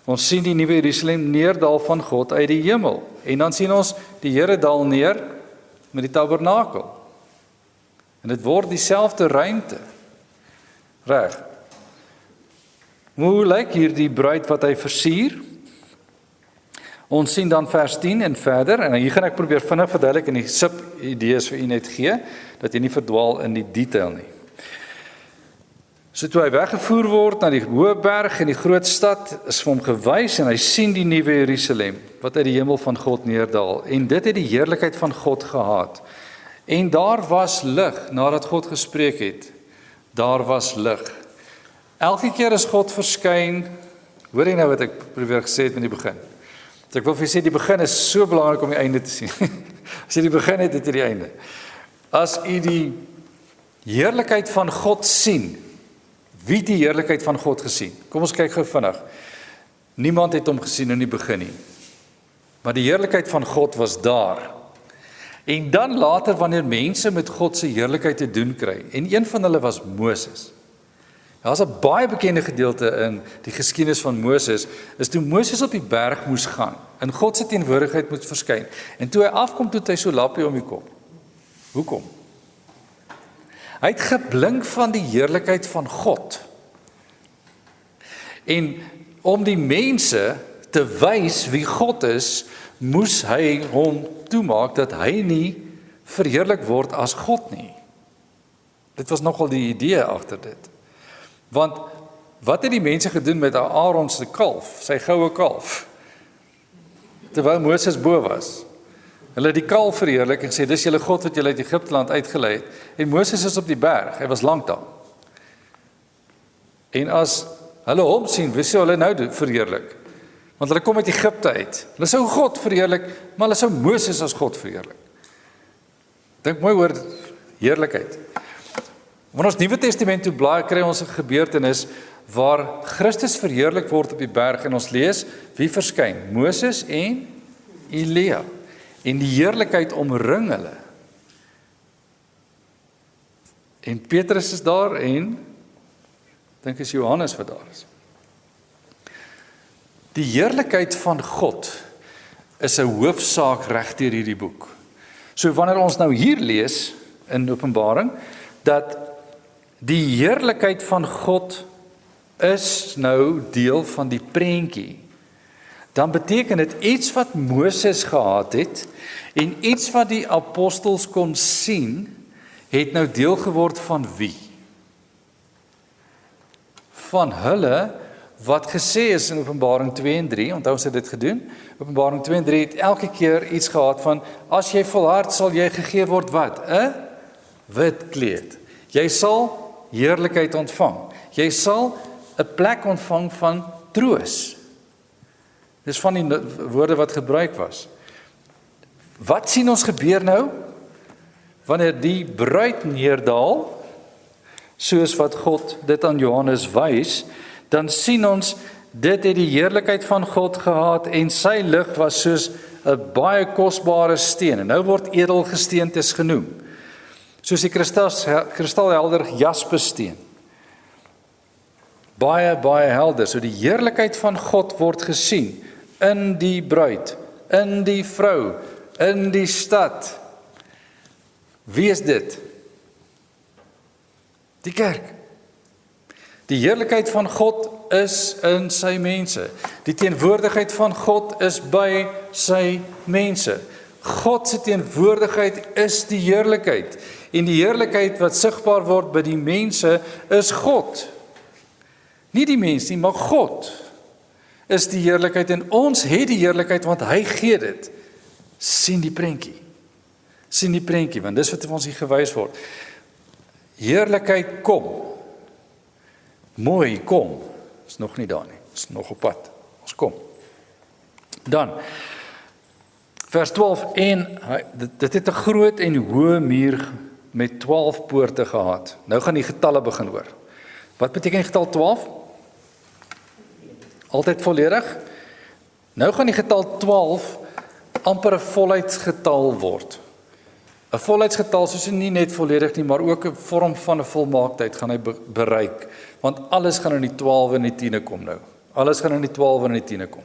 Ons sien die nuwe Jerusalem neerdal van God uit die hemel. En dan sien ons die Here dal neer met die tabernakel. En dit word dieselfde ruimte. Reg. Hoe lyk hier die bruid wat hy versier? Ons sien dan vers 10 en verder, en hier gaan ek probeer vinnig verduidelik en die sub-idees vir u net gee, dat jy nie verdwaal in die detail nie. So toe hy weggevoer word na die hoë berg en die groot stad, is vir hom gewys en hy sien die nuwe Jerusalem, wat uit die hemel van God neerdal, en dit het die heerlikheid van God gehad. En daar was lig, nadat God gespreek het, daar was lig. Elke keer as God verskyn, hoor jy nou wat ek probeer gesê het in die begin? So ek wil vir jy sê, die begin is so belangrik om die einde te sien. As jy die begin het, het jy die einde. As jy die heerlikheid van God sien, wie het die heerlikheid van God gesien? Kom ons kyk gou vinnig. Niemand het hom gesien in die begin nie. Maar die heerlikheid van God was daar. En dan later, wanneer mense met God se heerlikheid te doen kry, en een van hulle was Moses. Daar is 'n baie bekende gedeelte in die geskiedenis van Moses, is toe Moses op die berg moes gaan, in God se teenwoordigheid moes verskyn, en toe hy afkom, toe het hy so lappie om die kop. Hoekom? Hy het geblink van die heerlikheid van God. En om die mense te wys wie God is, moes hy hom toemaak dat hy nie verheerlik word as God nie. Dit was nogal die idee agter dit. Want wat het die mense gedoen met Aaron se kalf, sy goue kalf? Terwyl Moses bo was. Hulle het die kalf verheerlik en gesê, dis julle God wat julle uit Egipte land uitgelei het. En Moses is op die berg, hy was lank daar. En as hulle hom sien, wie sou hulle nou verheerlik? Want hulle kom uit Egipte uit. Hulle sou God verheerlik, maar hulle sou Moses as God verheerlik. Dink mooi oor heerlikheid. Wanneer ons Nuwe Testament toe blaai, kry ons 'n gebeurtenis waar Christus verheerlik word op die berg en ons lees wie verskyn? Moses en Elia. En die heerlikheid omring hulle. En Petrus is daar en dink is Johannes wat daar is. Die heerlikheid van God is 'n hoofsaak regdeur hierdie boek. So wanneer ons nou hier lees in Openbaring dat die heerlikheid van God is nou deel van die prentjie, dan beteken dit iets wat Moses gehad het en iets wat die apostels kon sien, het nou deel geword van wie? Van hulle wat gesê is in Openbaring 2 en 3, onthou ons het dit gedoen, Openbaring 2 en 3 het elke keer iets gehad van, as jy volhard sal jy gegee word wat? 'n wit kleed. Jy sal heerlikheid ontvang. Jy sal 'n plek ontvang van troos. Dis van die woorde wat gebruik was. Wat sien ons gebeur nou? Wanneer die bruid neerdal, soos wat God dit aan Johannes wys, dan sien ons, dit het die heerlikheid van God gehad en sy lig was soos 'n baie kosbare steen. En nou word edelgesteentes genoem. Soos die kristalhelder jaspissteen. Baie, baie helder. So die heerlikheid van God word gesien in die bruid, in die vrou, in die stad. Wie is dit? Die kerk. Die heerlikheid van God is in sy mense. Die teenwoordigheid van God is by sy mense. God se teenwoordigheid is die heerlikheid. En die heerlikheid wat sigbaar word by die mense is God. Nie die mens nie, maar God is die heerlikheid en ons het die heerlikheid want hy gee dit. Sien die prentjie. Sien die prentjie, want dis wat ons hier gewys word. Heerlikheid kom. Mooi kom. Is nog nie daar nie. Is nog op pad. Ons kom. Dan vers 12 en dit het 'n groot en hoë muur met 12 poorte gehad. Nou gaan die getalle begin hoor. Wat beteken die getal 12? Altyd volledig. Nou gaan die getal 12 amper 'n volheidsgetal word. 'n Volheidsgetal soos nie net volledig nie, maar ook 'n vorm van 'n volmaaktheid gaan hy bereik. Want alles gaan in die 12 en die 10 kom nou. Alles gaan in die 12 en die 10 kom.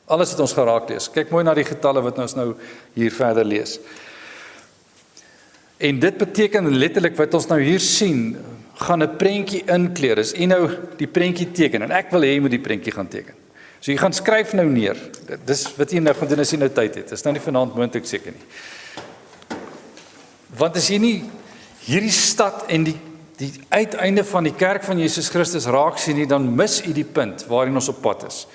Alles wat ons geraak lees. Kyk mooi na die getalle wat ons nou hier verder lees. En dit beteken letterlik wat ons nou hier sien, gaan 'n prentjie inkleer. Dis nou die prentjie teken en ek wil hê jy moet die prentjie gaan teken. So jy gaan skryf nou neer. Dis wat jy nou gaan doen as jy nou tyd het. Dis nou nie vanaand moontlik seker nie. Want as jy nie hierdie stad en die uiteinde van die kerk van Jesus Christus raak sien nie, dan mis jy die punt waarin ons op pad is.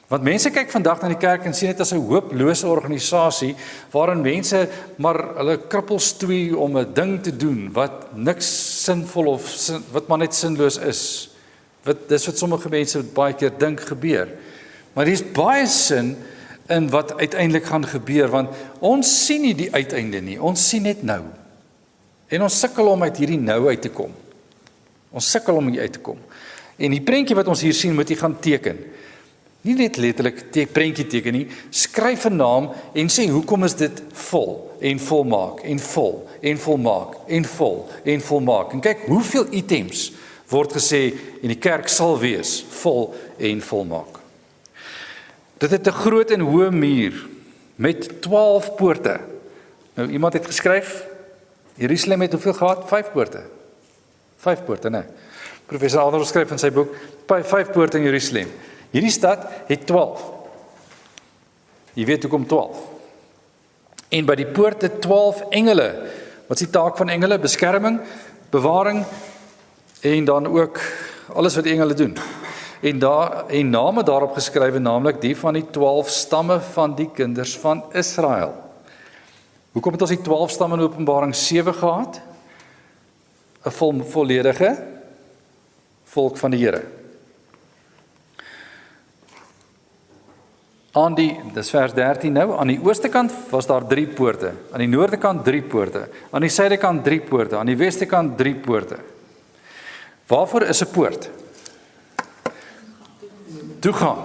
Want mense kyk vandag na die kerk en sien dit as 'n hooplose organisasie waarin mense maar hulle krippels stoei om 'n ding te doen wat niks sinvol of wat maar net sinloos is. Dis wat sommige mense baie keer dink gebeur. Maar daar is baie sin in wat uiteindelik gaan gebeur, want ons sien nie die uiteinde nie, ons sien net nou. En ons sukkel om uit hierdie nou uit te kom. Ons sukkel om hier uit te kom. En die prentjie wat ons hier sien, moet jy gaan teken. Nie net letterlik prentjie teken nie, skryf 'n naam en sê hoekom is dit vol en volmaak en vol en volmaak en vol en volmaak. En kyk hoeveel items word gesê en die kerk sal wees vol en volmaak. Dit het 'n groot en hoë muur met 12 poorte. Nou iemand het geskryf, Jerusalem het hoeveel gehad? 5 poorte. 5 poorte, nee. Professor Adler skryf in sy boek 5 poorte in Jerusalem. Hierdie stad het 12. Jy weet hoekom 12. En by die poorte 12 engele. Wat is die taak van engele? Beskerming, bewaring en dan ook alles wat die engele doen. En name daarop geskrywe, naamlik die van die 12 stamme van die kinders van Israel. Hoekom het ons die 12 stamme in Openbaring 7 gehad? 'n volledige volk van die Here. Dis vers 13 nou, aan die ooste kant was daar 3 poorte, aan die noorde kant 3 poorte, aan die suide kant 3 poorte, aan die weste kant 3 poorte. Waarvoor is 'n poort? Toegang.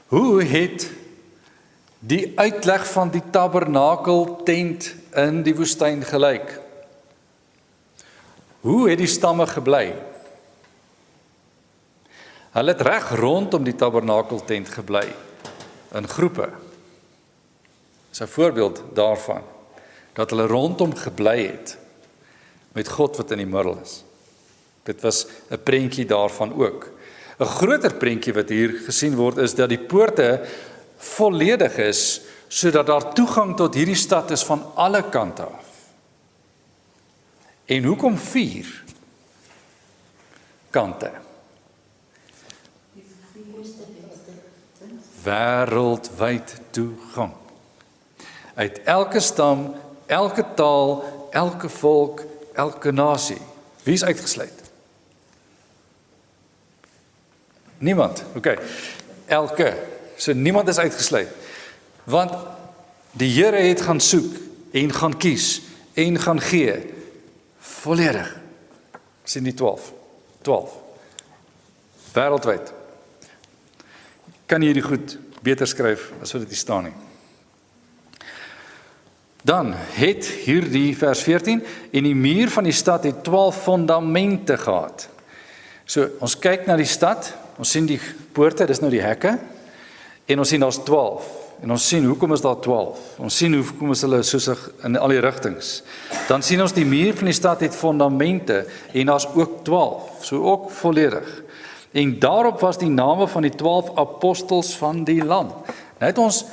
Hoe het die uitleg van die tabernakel tent in die woestyn gelyk? Hoe het die stamme gebly? Hulle het reg rondom die tabernakel tent gebly, in groepe. Dis 'n voorbeeld daarvan, dat hulle rondom gebly het, met God wat in die middel is. Dit was 'n prentjie daarvan ook. 'n Groter prentjie wat hier gesien word, is dat die poorte volledig is, sodat daar toegang tot hierdie stad is van alle kante af. En hoekom 4 kante? Wêreldwyd toegang. Uit elke stam, elke taal, elke volk, elke nasie. Wie is uitgesluit? Niemand. Okay. Elke. So niemand is uitgesluit. Want die Here het gaan soek en gaan kies en gaan gee. Volledig. Sien die 12. 12. Wêreldwyd. Kan jy dit goed beter skryf as wat dit hier staan nie. Dan het hierdie vers 14 en die muur van die stad het 12 fondamente gehad. So ons kyk na die stad, ons sien die poorte, dis nou die hekke en ons sien daar's 12 en ons sien hoekom is daar 12. Ons sien hoekom is hulle soos in al die rigtings. Dan sien ons die muur van die stad het fondamente en daar's ook 12, so ook volledig. En daarop was die name van die 12 apostels van die Lam. Nou het ons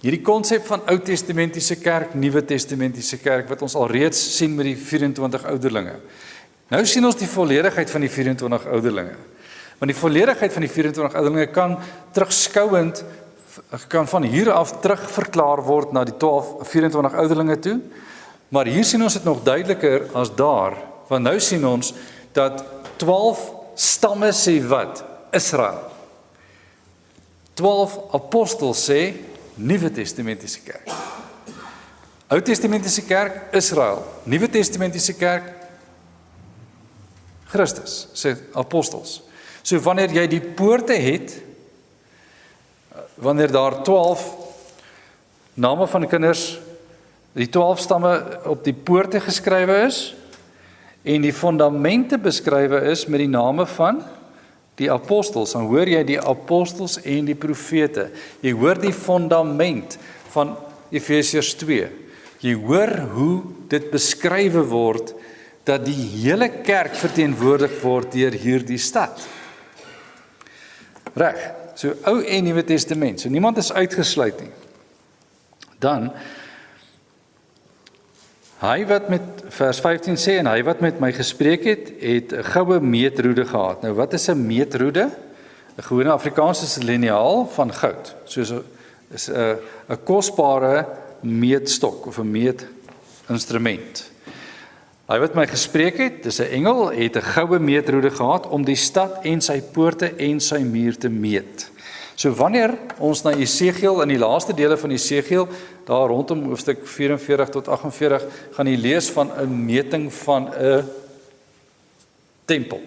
Hierdie konsep van Ou Testamentiese kerk, Nuwe Testamentiese kerk, wat ons alreeds sien met die 24 ouderlinge. Nou sien ons die volledigheid van die 24 ouderlinge. Want die volledigheid van die 24 ouderlinge kan terugskouend, kan van hier af terug verklaar word na die 24 ouderlinge toe, maar hier sien ons dit nog duideliker as daar, want nou sien ons dat 12 stamme sê wat? Israel. 12 apostels sê Nuwe Testamentiese kerk. Ou Testamentiese kerk, Israel. Nuwe Testamentiese kerk, Christus, sê apostels. So wanneer jy die poorte het, wanneer daar 12 name van kinders, die 12 stamme op die poorte geskrywe is, en die fondamente beskrywe is met die name van die apostels, dan hoor jy die apostels en die profete. Jy hoor die fondament van Efesiërs 2. Jy hoor hoe dit beskrywe word, dat die hele kerk verteenwoordig word deur hierdie stad. Reg, so Ou en Nuwe Testament, so niemand is uitgesluit nie. Dan, hy wat met vers 15 sê, en hy wat met my gespreek het 'n goue meetroede gehad. Nou wat is 'n meetroede? 'n Gewone Afrikaanse liniaal van goud. Soos is 'n kosbare meetstok of 'n meetinstrument. Hy wat my gespreek het, dis 'n engel, het 'n goue meetroede gehad om die stad en sy poorte en sy muur te meet. So wanneer ons na Esegiel, in die laaste dele van Esegiel, daar rondom hoofstuk 44 tot 48, gaan jy lees van 'n meting van 'n tempel.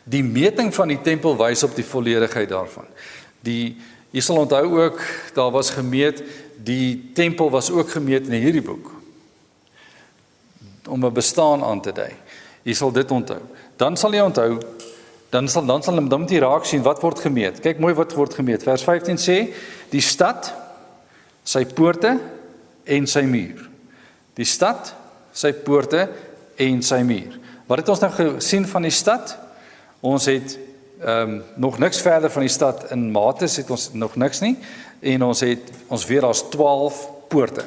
Die meting van die tempel wys op die volledigheid daarvan. Jy sal onthou ook, daar was gemeet, die tempel was ook gemeet in hierdie boek, om 'n bestaan aan te dui. Jy sal dit onthou. Dan sal jy onthou, dan moet jy raak sien, wat word gemeet. Kyk mooi wat word gemeet. Vers 15 sê, die stad, sy poorte en sy muur. Die stad, sy poorte en sy muur. Wat het ons nou gesien van die stad? Ons het nog niks verder van die stad in Mates, het ons nog niks nie, en ons weet daar's 12 poorte.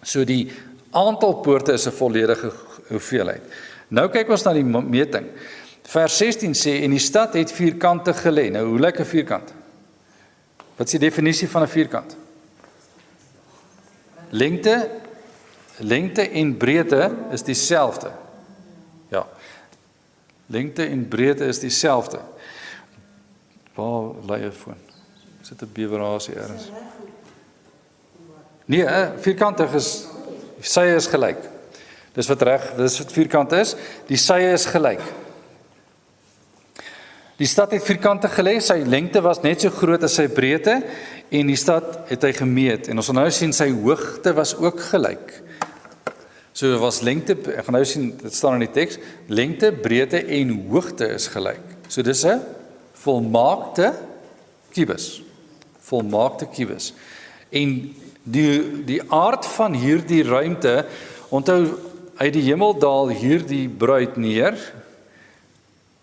So die aantal poorte is 'n volledige hoeveelheid. Nou kyk ons na die meting. Vers 16 sê, en die stad het vierkante gelê. Nou, hoe lyk 'n vierkant? Wat is die definisie van 'n vierkant? Lengte en breedte is dieselfde. Ja. Lengte en breedte is dieselfde. Waar lê jy foon? Sit 'n bewerasie ergens. Nee, vierkantig is, sye is gelyk. Dis wat vierkant is. Die sye is gelyk. Die stad het vierkante gelê, sy lengte was net so groot as sy breedte, en die stad het hy gemeet, en ons gaan nou sien, sy hoogte was ook gelyk. So was lengte, ek gaan nou sien, dit staan in die teks, lengte, breedte en hoogte is gelyk. So dis 'n volmaakte kubus. Volmaakte kubus. En die aard van hierdie ruimte, onthou, uit die hemel daal hierdie bruid neer,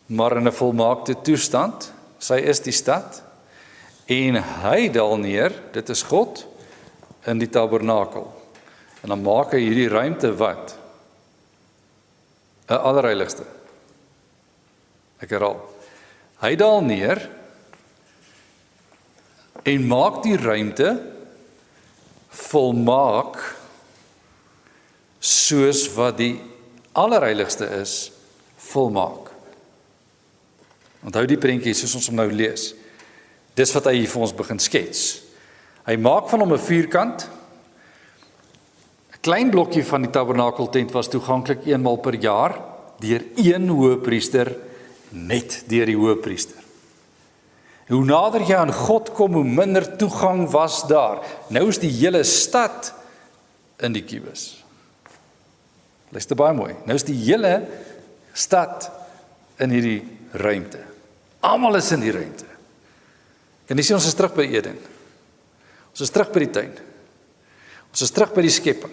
maar in 'n volmaakte toestand, sy is die stad, en hy daal neer, dit is God, in die tabernakel. En dan maak hy hierdie ruimte wat? 'n allerheiligste. Ek herhaal. Hy daal neer, en maak die ruimte volmaak, soos wat die allerheiligste is, volmaak. Onthou die prentjie soos ons hom nou lees. Dis wat hy hier vir ons begin skets. Hy maak van hom 'n vierkant. 'n Klein blokkie van die tabernakeltent was toeganklik eenmal per jaar deur een hoëpriester, net deur die hoëpriester. Hoe nader jy aan God kom, hoe minder toegang was daar. Nou is die hele stad in die kubus. Luister baie mooi. Nou is die hele stad in hierdie ruimte. Almal is in die ruimte. En jy sien, ons is terug by Eden. Ons is terug by die tuin. Ons is terug by die skepping.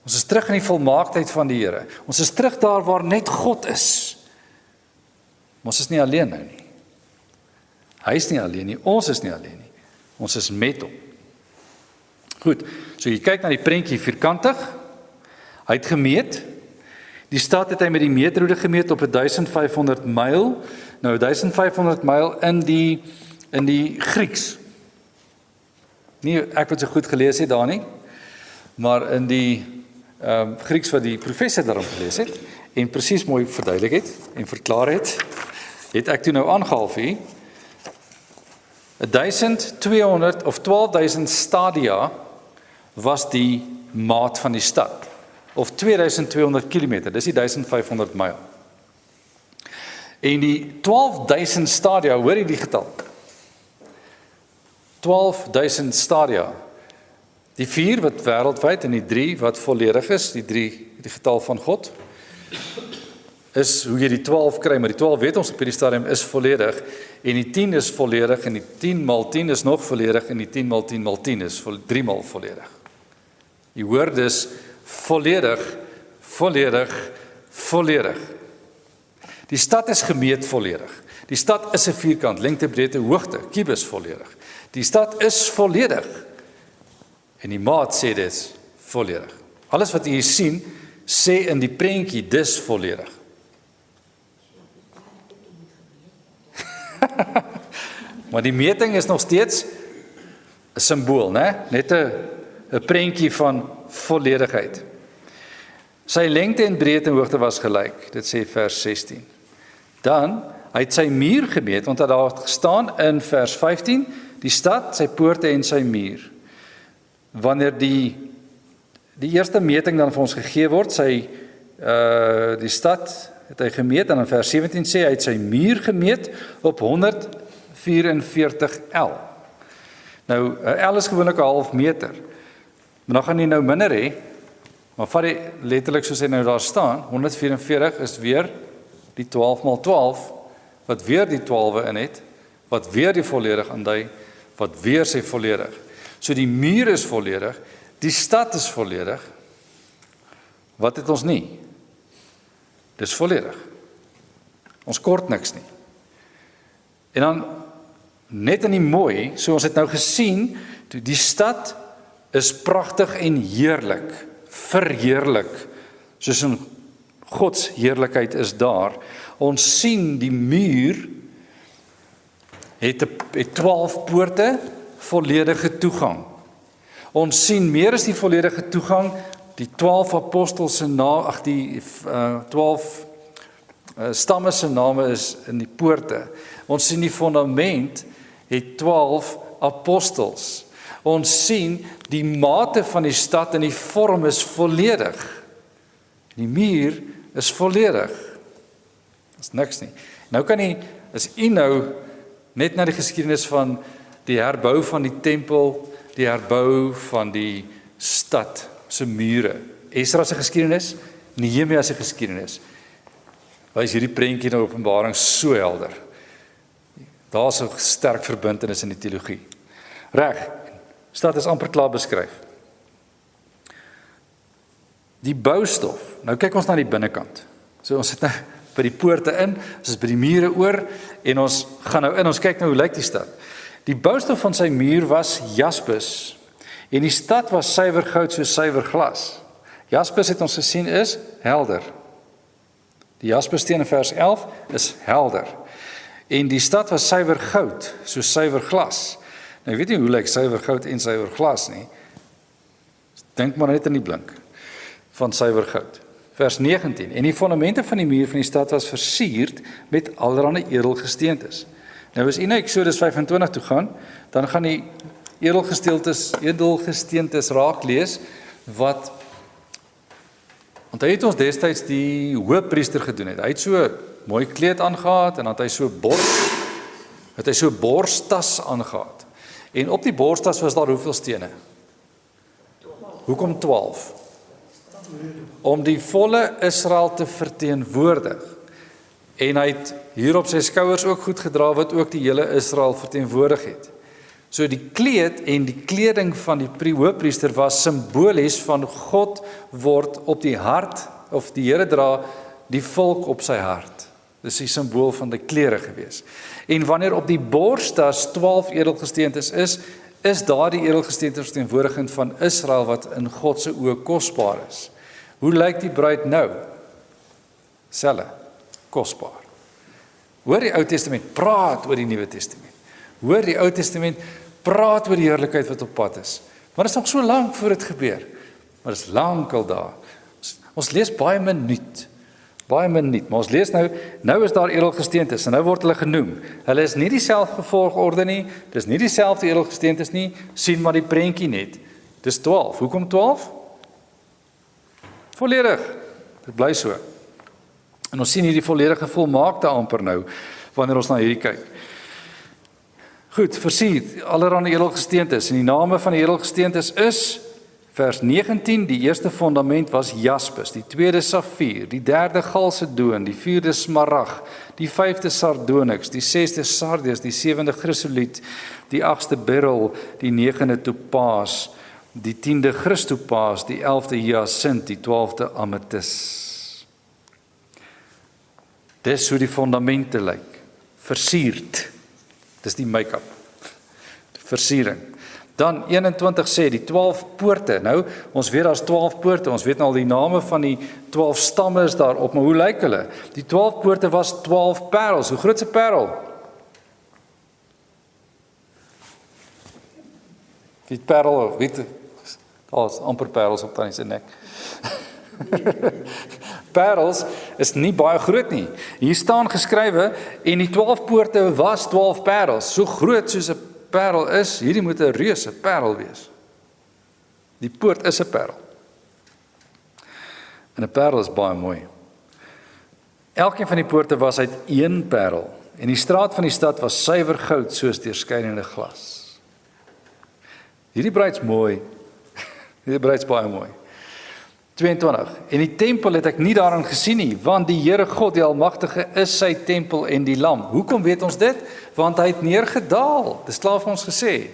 Ons is terug in die volmaaktheid van die Here. Ons is terug daar waar net God is. Maar ons is nie alleen nou nie. Hy is nie alleen nie, ons is nie alleen nie. Ons is met hom. Goed, so jy kyk na die prentjie vierkantig. Hy het gemeet. Die stad het hy met die meetroede gemeet op 1500 myl. Nou 1500 myl in die Grieks. Nie ek wat so goed gelees het daar nie, maar in die Grieks wat die professor daarom gelees het en presies mooi verduidelik het en verklaar het ek toe nou aangehaal vir u 1200 of 12000 stadia was die maat van die stad of 2200 km, dis die 1500 myl. En die 12000 stadia, hoor jy die getal? 12000 stadia. Die 4 wat wêreldwyd en die 3 wat volledig is, die getal van God, is hoe jy die 12 kry, maar die 12 weet ons op hierdie stadium is volledig, en die 10 is volledig, en die 10 mal 10 is nog volledig, en die 10 mal 10 mal 10 is 3 mal volledig. Die woord is volledig, volledig, volledig. Die stad is gemeet volledig. Die stad is 'n vierkant, lengte, breedte, hoogte, kubus volledig. Die stad is volledig. En die maat sê dit is volledig. Alles wat jy hier sien, sê in die prentjie dis volledig. Maar die meting is nog steeds 'n simbool, né? Net 'n prentjie van volledigheid. Sy lengte en breedte en hoogte was gelyk, dit sê vers 16. Dan, hy het sy muur gemeet, want daar het gestaan in vers 15, die stad, sy poorte en sy muur. Wanneer die eerste meting dan vir ons gegee word, die stad het hy gemeet, en in vers 17 sê, hy het sy muur gemeet op 144 L. Nou, 'n L is gewoonlik 'n half meter, maar dan gaan jy nou minder hê, maar vat die letterlik soos hy nou daar staan, 144 is weer die 12 x 12, wat weer die 12 in het, wat weer die volledig aandui, wat weer sê volledig. So die muur is volledig, die stad is volledig, wat het ons nie? Dis volledig. Ons kort niks nie. En dan, net in die mooi, so ons het nou gesien, die stad is pragtig en heerlik, verheerlik, soos in Gods heerlikheid is daar. Ons sien die muur het 12 poorte, volledige toegang. Ons sien meer as die volledige toegang, die 12 apostels se naam, die 12 stamme se name is in die poorte. Ons sien die fondament het 12 apostels. Ons sien die mate van die stad en die vorm is volledig. Die muur is volledig. Dis niks nie. Nou kan jy, as jy nou net na die geskiedenis van die herbou van die tempel, die herbou van die stad se mure, Esra se geskiedenis, Nehemia se geskiedenis, wys hierdie prentjie in Openbaring so helder. Daar's 'n sterk verbintenis in die teologie. Reg, stad is amper klaar beskryf. Die boustof, nou kyk ons na die binnekant. So ons sit nou by die poorte in, ons is by die mure oor, en ons gaan nou in, ons kyk nou hoe lyk die stad. Die boustof van sy muur was jaspis, en die stad was suiwer goud soos suiwer glas. Jaspis het ons gesien is helder. Die jaspissteen in vers 11 is helder. En die stad was suiwer goud soos suiwer glas. Nou ek weet nie hoe lyk suiwer goud en suiwer glas nie. Dink maar net aan die blink van suiwer goud. Vers 19. En die fondamente van die muur van die stad was versierd met allerlei edelgesteentes. Nou as jy na Eksodus 25 toe gaan, dan gaan die edelgesteentes raak lees, wat, want hy het ons destyds die hoëpriester gedoen het. Hy het so mooi kleed aangehad, en dan het hy so borstas aangehad. En op die borstas was daar hoeveel stene? Hoekom 12? Om die volle Israel te verteenwoordig. En hy het hier op sy skouers ook goed gedra, wat ook die hele Israel verteenwoordig het. So die kleed en die kleding van die hoëpriester was simbolies van God word op die hart, of die Here dra die volk op sy hart. Dis die simbool van die klere gewees. En wanneer op die borstas 12 edelgesteentes is daardie edelgesteente verteenwoordigend van Israel wat in God se oë kosbaar is. Hoe lyk die bruid nou? Selfe, kosbaar. Hoor die Ou Testament praat oor die Nuwe Testament. Hoor die Ou Testament praat oor die heerlikheid wat op pad is. Maar dit is nog so lank voor dit gebeur. Maar dit is lankal daar. Ons lees baie minuut. Maar ons lees nou is daar edelgesteentes en nou word hulle genoem. Hulle is nie dieselfde volgorde nie, dis nie dieselfde edelgesteentes nie, sien maar die prentjie net. Dis 12. Hoekom 12? Volledig. Dit bly so. En ons sien hierdie volledige volmaakte amper nou, wanneer ons na hierdie kyk. Goed, versier, allerhande edelgesteentes, en die name van die edelgesteentes is, vers 19, die eerste fondament was jaspis, die tweede safier, die derde galsedoon, die vierde smarag, die vyfde sardonyx, die sesde sardius, die sewende chrysoliet, die agste beryl, die negende topaas, die 10de chrystopaas, die 11de hyasint, die 12de amethyst. Dis hoe die fondamente lyk, versierd. Dis die make-up, versiering. Dan 21 sê die 12 poorte. Nou, ons weet daar's 12 poorte. Ons weet nou al die name van die 12 stamme is daarop, maar hoe lyk hulle? Die 12 poorte was 12 parels. Hoe groot is 'n parel? Wie parel, weet daar's amper parels op tannie se nek. Parels is nie baie groot nie. Hier staan geskrywe en die 12 poorte was 12 parels, so groot soos 'n parel is, hierdie moet 'n reuse parel wees. Die poort is 'n parel. En 'n parel is baie mooi. Elkeen van die poorte was uit een parel en die straat van die stad was suiwer goud soos deurskynende glas. Hierdie bruid's mooi. Hierdie bruid's baie mooi. 22. En die tempel het ek nie daarin gesien nie, want die Here God, die Almagtige, is sy tempel en die lam. Hoekom weet ons dit? Want hy het neergedaal. Dis klaar vir ons gesê.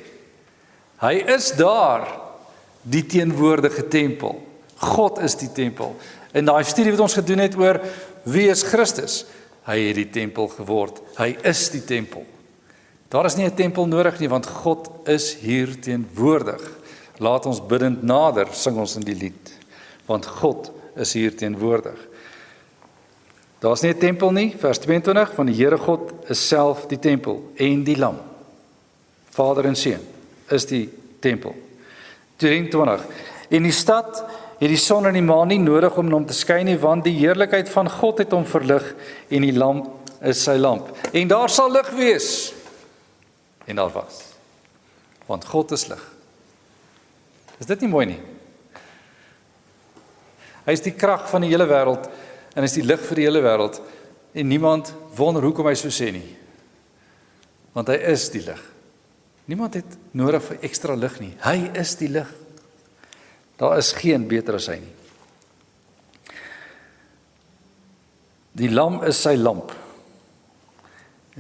Hy is daar, die teenwoordige tempel. God is die tempel. In daai studie wat ons gedoen het oor wie is Christus, hy het die tempel geword. Hy is die tempel. Daar is nie 'n tempel nodig nie, want God is hier teenwoordig. Laat ons bidend nader, sing ons in die lied. Want God is hier teenwoordig. Daar's nie 'n tempel nie, vers 22, van die Here God is self die tempel en die lam. Vader en Seun is die tempel. 23. En die stad het die son en die maan nie nodig om hom te skyn nie, want die heerlikheid van God het hom verlig en die lamp is sy lamp. En daar sal lig wees. En daar was. Want God is lig. Is dit nie mooi nie? Hy is die krag van die hele wêreld en is die lig vir die hele wêreld en niemand wonder hoekom hy so sê nie. Want hy is die lig. Niemand het nodig vir ekstra lig nie. Hy is die lig. Daar is geen beter as hy nie. Die lam is sy lamp.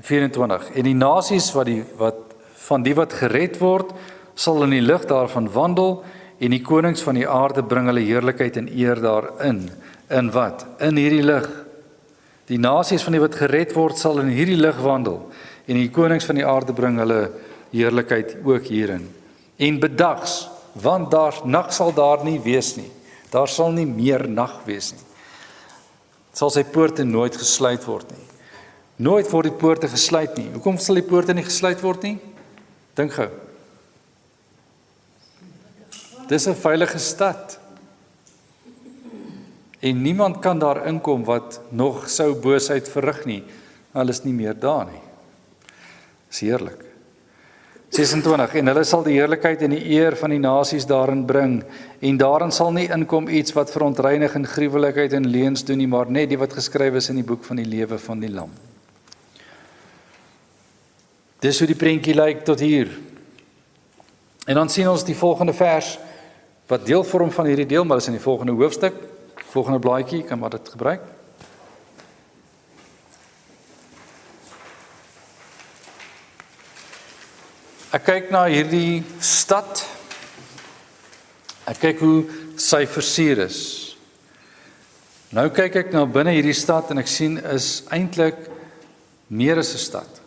24. En die nasies van die wat gered word, sal in die lig daarvan wandel, en die konings van die aarde bring hulle heerlikheid en eer daarin. In wat? In hierdie lig. Die nasies van die wat gered word, sal in hierdie lig wandel, en die konings van die aarde bring hulle heerlikheid ook hierin. En bedags, want nag sal daar nie wees nie. Daar sal nie meer nag wees nie. Sal sy poorte nooit gesluit word nie. Nooit word die poorte gesluit nie. Hoekom sal die poorte nie gesluit word nie? Dink gou. Dis 'n veilige stad. En niemand kan daar inkom wat nog sou boosheid verrig nie. Hulle is nie meer daar nie. Dis heerlik. 26. En hulle sal die heerlikheid en die eer van die nasies daarin bring, en daarin sal nie inkom iets wat verontreinig en gruwelikheid en leuns doen nie, maar net die wat geskryf is in die boek van die lewe van die lam. Dis hoe die prentjie lyk tot hier. En dan sien ons die volgende vers, wat deel vorm van hierdie deel, maar is in die volgende hoofstuk, volgende blaadjie, kan maar dit gebruik. Ek kyk na hierdie stad, ek kyk hoe sy versier is. Nou kyk ek na binne hierdie stad en ek sien is eintlik meer as 'n stad.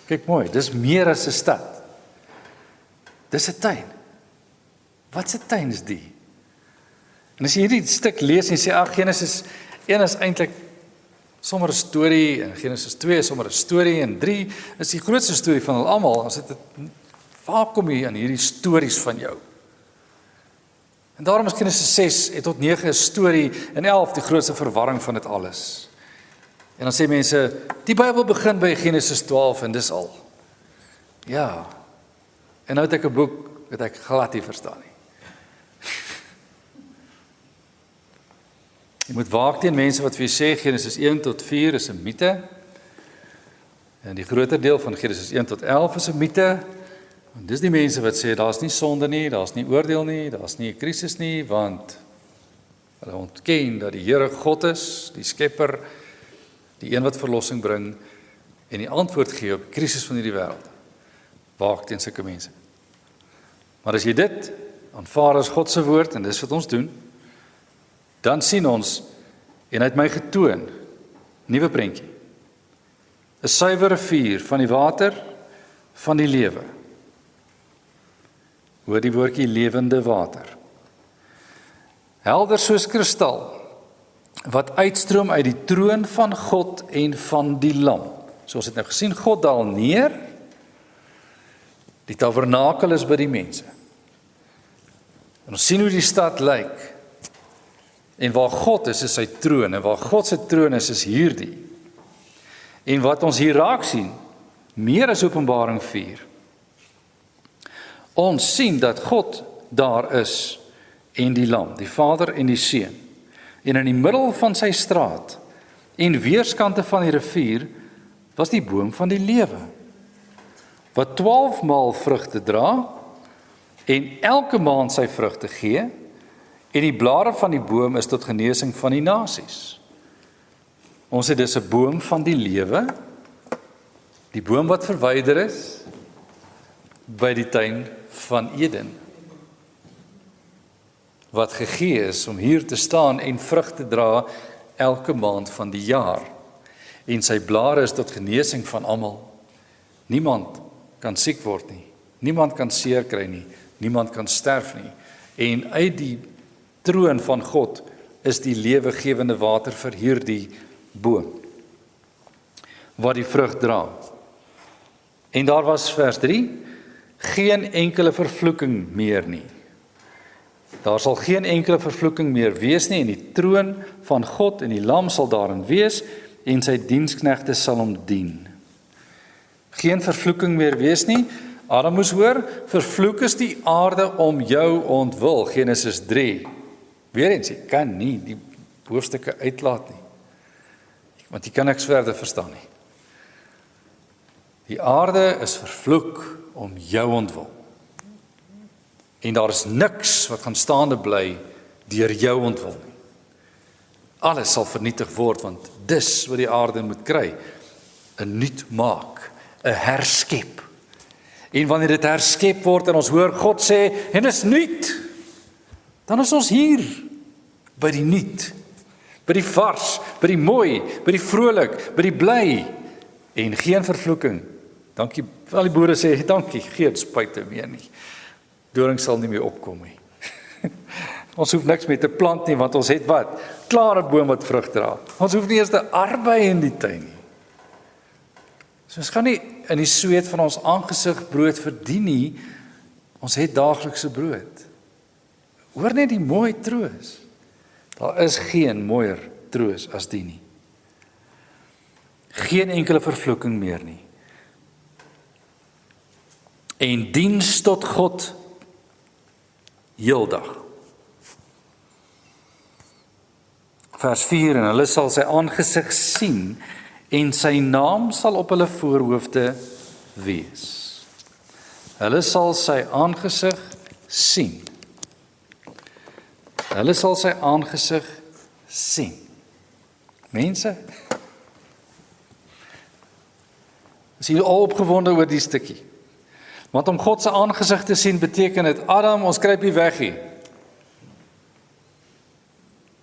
Kyk mooi, dis meer as 'n stad. Dis 'n tuin. Wat 'n tuin is die? En as jy hierdie stuk lees en sê, Genesis 1 is eintlik sommer 'n storie, en Genesis 2 is sommer 'n storie, en 3 is die grootste storie van hulle almal, as dit, waar kom jy aan hierdie stories van jou? En daarom is Genesis 6 tot 9 'n storie, en 11 die grootste verwarring van dit alles. En dan sê mense, die Bybel begin by Genesis 12 en dis al. Ja, en nou het ek 'n boek wat ek glad nie verstaan nie. Jy moet waak teen mense wat vir jou sê Genesis 1 tot 4 is 'n mite. En die groter deel van Genesis 1 tot 11 is 'n mite. En dis die mense wat sê daar's nie sonde nie, daar's nie oordeel nie, daar's nie 'n krisis nie, want hulle ontken dat die Here God is, die skepper, die een wat verlossing bring en die antwoord gee op die krisis van hierdie wêreld. Waak teen sulke mense. Maar as jy dit aanvaar as God se woord, en dis wat ons doen, dan sien ons, en hy het my getoon, nuwe prentjie, 'n suiwer rivier van die water van die lewe. Hoor die woordjie lewende water. Helder soos kristal, wat uitstroom uit die troon van God en van die Lam. So ons het nou gesien, God daal neer, die tabernakel is by die mense. En ons sien hoe die stad lyk, en waar God is sy troon, en waar God se troon is hierdie. En wat ons hier raak sien, meer as Openbaring 4. Ons sien dat God daar is, en die Lam, die Vader en die Seun. En in die middel van sy straat, en weerskante van die rivier, was die boom van die lewe, wat 12 maal vrugte dra, en elke maand sy vrugte gee, en die blare van die boom is tot genesing van die nasies. Ons het dus 'n boom van die lewe, die boom wat verwyder is, by die tuin van Eden, wat gegee is om hier te staan en vrug te dra elke maand van die jaar. En sy blare is tot genesing van almal. Niemand kan siek word nie, niemand kan seer kry nie, niemand kan sterf nie. En uit die troon van God is die lewegewende water vir hierdie boom, wat die vrug dra. En daar was vers 3, geen enkele vervloeking meer nie. Daar sal geen enkele vervloeking meer wees nie, en die troon van God en die Lam sal daarin wees, en sy diensknegte sal hom dien. Geen vervloeking meer wees nie. Adam moes hoor, vervloek is die aarde om jou ontwil, Genesis 3. Weereens, jy kan nie die hoofstukke uitlaat nie, want jy kan niks verder verstaan nie. Die aarde is vervloek om jou ontwil. En daar is niks wat gaan staande bly deur jou ontwil nie. Alles sal vernietig word, want dis wat die aarde moet kry, 'n nuut maak, 'n herskep. En wanneer dit herskep word en ons hoor God sê, en is nuut, dan is ons hier, by die nuut, by die vars, by die mooi, by die vrolik, by die bly, en geen vervloeking. Dankie, al die boere sê, dankie, geen spuite meer nie. Doring sal nie meer opkom nie. Ons hoef niks meer te plant nie, want ons het wat? Klare boom wat vrug dra. Ons hoef nie eers te arbei in die tuin nie. So ons gaan nie in die sweet van ons aangesig brood verdien nie, ons het daaglikse brood. Hoor net die mooi troos. Daar is geen mooier troos as die nie. Geen enkele vervloeking meer nie. En diens tot God heeldag. Vers 4, en hulle sal sy aangesig sien, en sy naam sal op hulle voorhoofde wees. Hulle sal sy aangesig sien. Hulle sal sy aangesig sien. Mense, is hier al opgewonde oor die stukkie. Want om God se aangesig te sien beteken dit, Adam, ons kruip nie weg hier.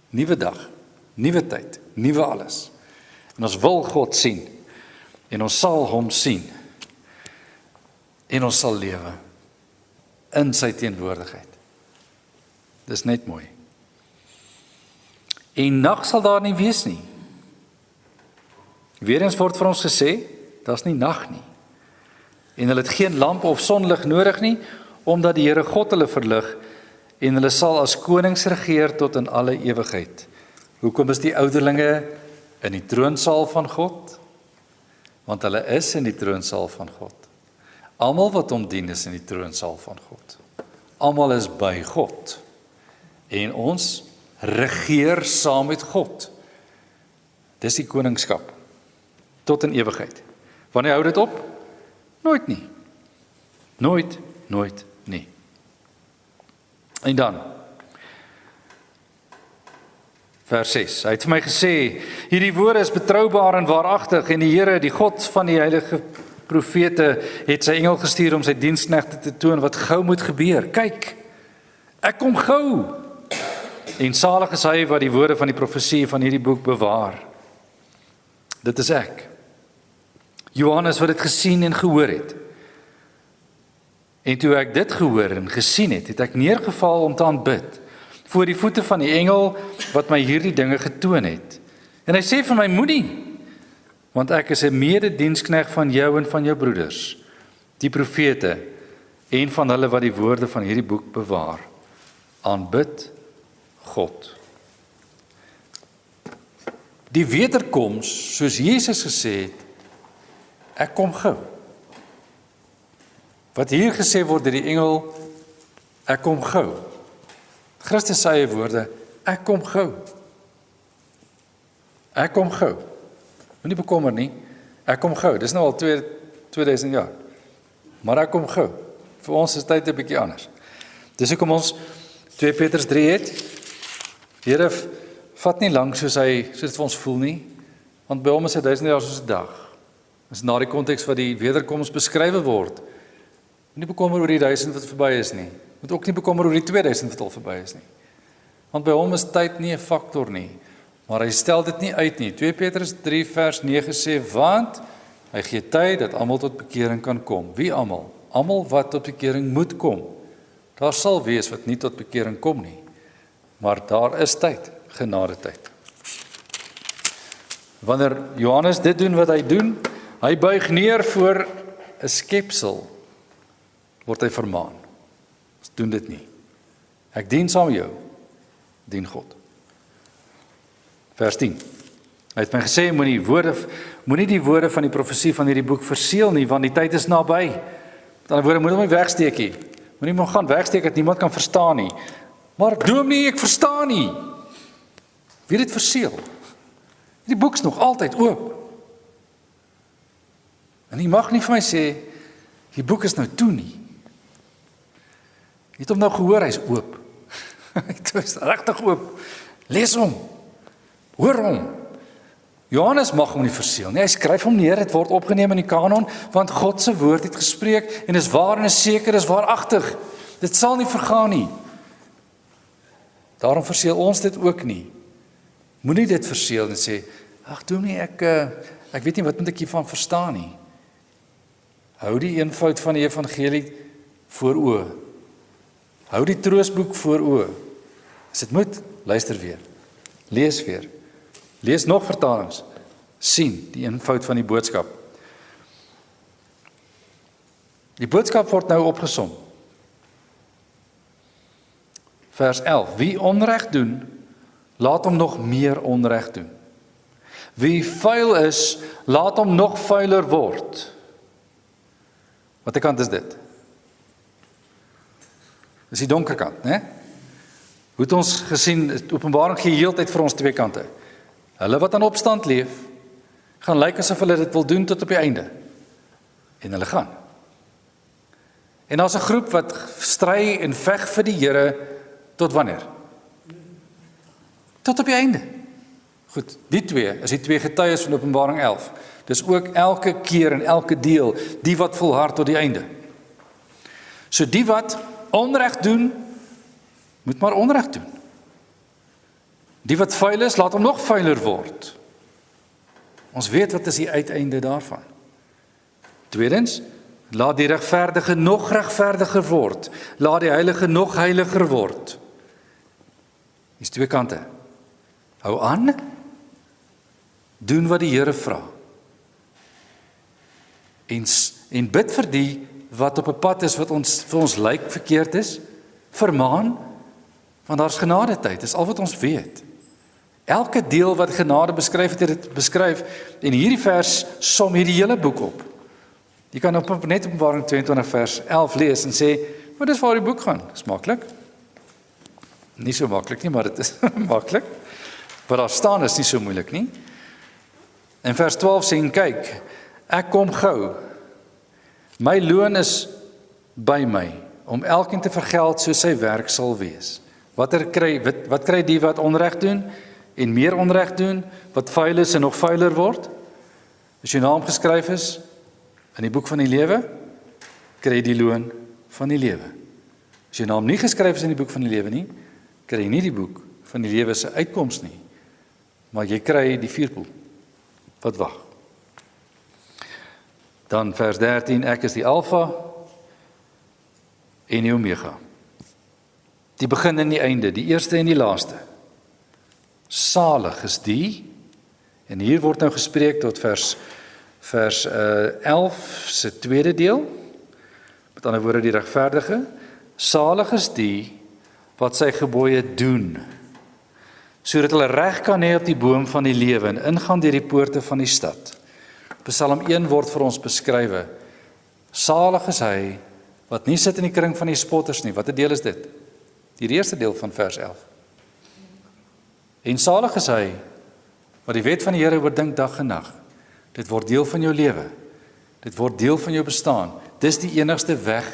Nuwe dag, nuwe tyd, nuwe alles. En ons wil God sien, en ons sal hom sien, en ons sal lewe. in sy teenwoordigheid. Dis net mooi. En nag sal daar nie wees nie. Weerens word vir ons gesê, daar's nie nag nie. En hulle het geen lamp of sonlig nodig nie, omdat die Here God hulle verlig, en hulle sal as konings regeer tot in alle ewigheid. Hoekom is die ouderlinge in die troonsaal van God? Want hulle is in die troonsaal van God. Almal wat hom dien is in die troonsaal van God. Almal is by God. En ons regeer saam met God. Dis die koningskap. Tot in ewigheid. Wanneer hou dit op? Nooit nie. Nooit nie. En dan, vers 6. Hy het vir my gesê, hierdie woorde is betroubaar en waaragtig, en die Here, die God van die heilige profete, het sy engel gestuur om sy diensknegte te toon wat gou moet gebeur. Kyk, ek kom gou. En salig is hy wat die woorde van die profesie van hierdie boek bewaar. Dit is ek. Johannes wat dit gesien en gehoor het. En toe ek dit gehoor en gesien het, het ek neergeval om te aanbid voor die voete van die engel wat my hierdie dinge getoon het. En hy sê vir my, moenie, want ek is 'n mededienskneg van jou en van jou broeders, die profete, en van hulle wat die woorde van hierdie boek bewaar. Aanbid God. Die wederkoms, soos Jesus gesê het, ek kom gou. Wat hier gesê word deur die engel, ek kom gou. Christus sê eie woorde, ek kom gou. Ek kom gou. Moenie bekommer nie, ek kom gou. Dis nou al 2000 jaar. Maar ek kom gou. Vir ons is tyd 'n bietjie anders. Dis hoekom ons 2 Petrus 3 het. Here, vat nie lank soos dit vir ons voel nie, want by hom is 1000 jaar soos 'n dag. Dis na die konteks wat die wederkoms beskrywe word. Moenie bekommer oor die 1000 wat verby is nie. Moet ook nie bekommer oor die 2000 wat al verby is nie. Want by hom is tyd nie 'n faktor nie. Maar hy stel dit nie uit nie. 2 Petrus 3 vers 9 sê, want hy gee tyd dat almal tot bekering kan kom. Wie almal? Almal wat tot bekering moet kom. Daar sal wees wat nie tot bekering kom nie. Maar daar is tyd, genadetyd. Wanneer Johannes dit doen wat hy doen, hy buig neer voor 'n skepsel, word hy vermaan. Ons doen dit nie. Ek dien saam met jou, dien God. Vers 10. Hy het my gesê, moenie die woorde van die profesie van hierdie boek verseël nie, want die tyd is naby. Met ander woorde, moet hom nie wegsteek nie. Moenie hom gaan wegsteek dat niemand kan verstaan nie. Maar dominee, ek verstaan nie. Wie het dit verseël? Die boek is nog altyd oop. En jy mag nie vir my sê, die boek is nou toe nie. Jy het hom nou gehoor, hy is oop. Hy is regtig oop. Lees hom. Hoor hom. Johannes mag hom nie verseël nie. Hy skryf hom neer, dit word opgeneem in die kanon, want God se woord het gespreek en is waar en is seker, is waaragtig. Dit sal nie vergaan nie. Daarom verseël ons dit ook nie. Moenie dit verseël en sê, ag dominee, ek weet nie wat moet ek hiervan verstaan nie. Hou die eenvoud van die evangelie voor oë. Hou die troostboek voor oë. As dit moet, luister weer. Lees weer. Lees nog vertalings. Sien die eenvoud van die boodskap. Die boodskap word nou opgesom. Vers 11. Wie onreg doen, laat hom nog meer onreg doen. Wie vuil is, laat hom nog vuiler word. Watter kant is dit? Dis die donker kant, né? Hoe het ons gesien, Openbaring gee heeltyd vir ons twee kante. Hulle wat aan opstand leef, gaan lyk asof hulle dit wil doen tot op die einde. En hulle gaan. En daar's 'n groep wat stry en veg vir die Here tot wanneer? Tot op die einde. Goed, die twee is die twee getuies van Openbaring 11. Dis ook elke keer en elke deel, die wat volhard tot die einde. So die wat onreg doen, moet maar onreg doen. Die wat vuil is, laat hom nog vuiler word. Ons weet wat is die uiteinde daarvan. Tweedens, Laat die regverdige nog regverdiger word. Laat die heilige nog heiliger word. Dis twee kante. Hou aan. Doen wat die Here vra. En bid vir die wat op 'n pad is wat vir ons lyk verkeerd is. Vermaan, want daar's genadetyd. Dis al wat ons weet. Elke deel wat genade beskryf het dit beskryf en hierdie vers som hierdie hele boek op. Jy kan net Openbaring 22 vers 11 lees en sê, maar dis waar die boek gaan. Dis maklik. Nie so maklik nie, maar dit is maklik. Wat daar staan is nie so moeilik nie. En vers 12 sê, kyk, ek kom gou. My loon is by my, om elkeen te vergeld soos sy werk sal wees. Wat kry die wat onreg doen, en meer onreg doen, wat vuil is en nog vuiler word? As jou naam geskryf is, in die boek van die lewe, kry jy die loon van die lewe. As jou naam nie geskryf is in die boek van die lewe nie, kry jy nie die boek van die lewe se uitkoms nie, maar jy kry die vuurpoel. Wat wag? Dan vers 13, ek is die Alfa en die Omega. Die begin en die einde, die eerste en die laaste. Salig is die, en hier word nou gespreek tot vers 11 se tweede deel, met ander woorde die regverdige, salig is die wat sy gebooie doen, sodat hulle reg kan hê op die boom van die lewe en ingaan deur die poorte van die stad. Psalm 1 word vir ons beskrywe, salig is hy wat nie sit in die kring van die spotters nie. Watter deel is dit? Die eerste deel van vers 11. En salig is hy wat die wet van die Here oordink dag en nag. Dit word deel van jou lewe. Dit word deel van jou bestaan. Dis die enigste weg.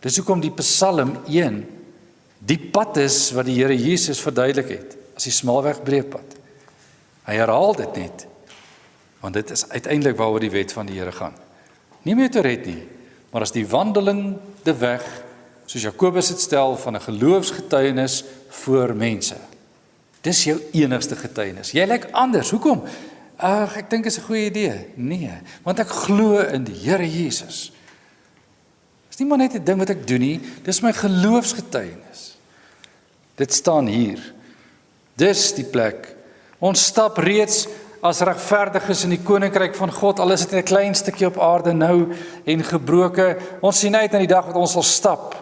Dis hoekom die Psalm 1 die pad is wat die Here Jesus verduidelik het, as die smalweg breekpad. Hy herhaal dit net, want dit is uiteindelik waaroor die wet van die Here gaan. Nie meer te red nie, maar as die wandeling, die weg, soos Jakobus het stel, van 'n geloofsgetuienis voor mense. Dis jou enigste getuienis. Jy lyk anders. Hoekom? Ag, ek dink dit is 'n goeie idee. Nee, want ek glo in die Here Jesus. Dis nie maar net 'n ding wat ek doen nie, dis my geloofsgetuienis. Dit staan hier. Dis die plek. Ons stap reeds as regverdiges in die koninkryk van God, al is dit 'n klein stukkie op aarde nou en gebroke. Ons sien uit na die dag wat ons sal stap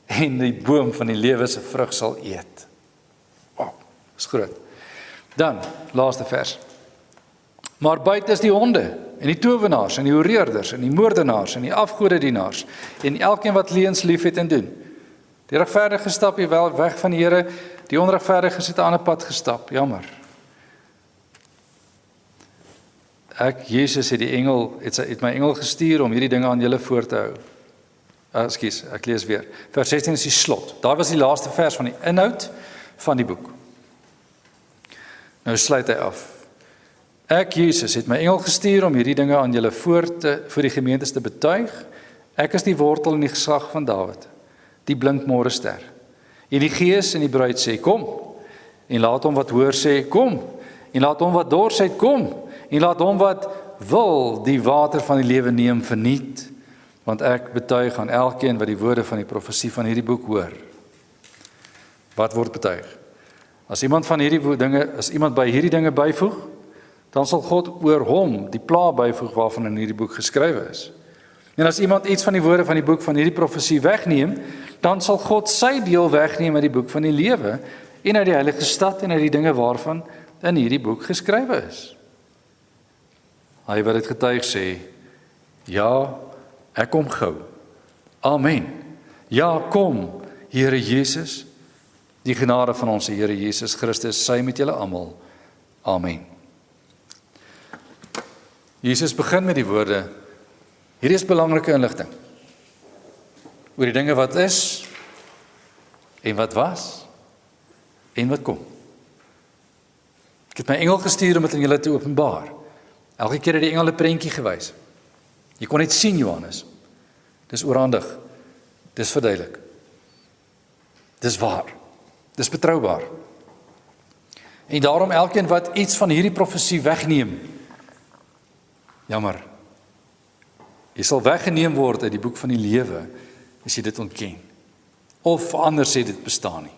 en die boom van die lewe se vrug sal eet. Wow, is groot. Dan, laaste vers. Maar buite is die honde en die towenaars en die hoereerders en die moordenaars en die afgodedienaars en elkeen wat leuns liefhet en doen. Die regverdige stap hier wel weg van die Here, die onregverdige het 'n ander pad gestap. Jammer. Jesus het my engel gestuur om hierdie dinge aan julle voor te hou. Ekskuus, ek lees weer. Vers 16 is die slot. Daar was die laaste vers van die inhoud van die boek. Nou sluit hy af. Jesus het my engel gestuur om hierdie dinge aan julle voor die gemeentes te betuig. Ek is die wortel en die geslag van Dawid, die blinkmôre ster. En die Gees en die bruid sê, kom. En laat hom wat hoor sê, kom. En laat hom wat dors het, kom. En laat hom wat wil die water van die lewe neem verniet. Want ek betuig aan elkeen wat die woorde van die profesie van hierdie boek hoor. Wat word betuig? As iemand by hierdie dinge byvoeg, dan sal God oor hom die pla byvoeg waarvan in hierdie boek geskrywe is. En as iemand iets van die woorde van die boek van hierdie profesie wegneem, dan sal God sy deel wegneem uit die boek van die lewe en uit die heilige stad en uit die dinge waarvan in hierdie boek geskrywe is. Hy wat dit getuig sê, ja, ek kom gou. Amen. Ja, kom, Here Jesus. Die genade van ons Here Jesus Christus sy met julle almal. Amen. Jesus begin met die woorde, hierdie is belangrike inligting oor die dinge wat is en wat was en wat kom. Ek het my engel gestuur om dit aan julle te openbaar. Elke keer het die engel 'n prentjie gewys. Jy kon net sien, Johannes. Dis oorhandig. Dis verduidelik. Dis waar. Dis betroubaar. En daarom elkeen wat iets van hierdie profesie wegneem, jammer, Jy sal weggeneem word uit die boek van die lewe as jy dit ontken. Of anders sê dit bestaan nie.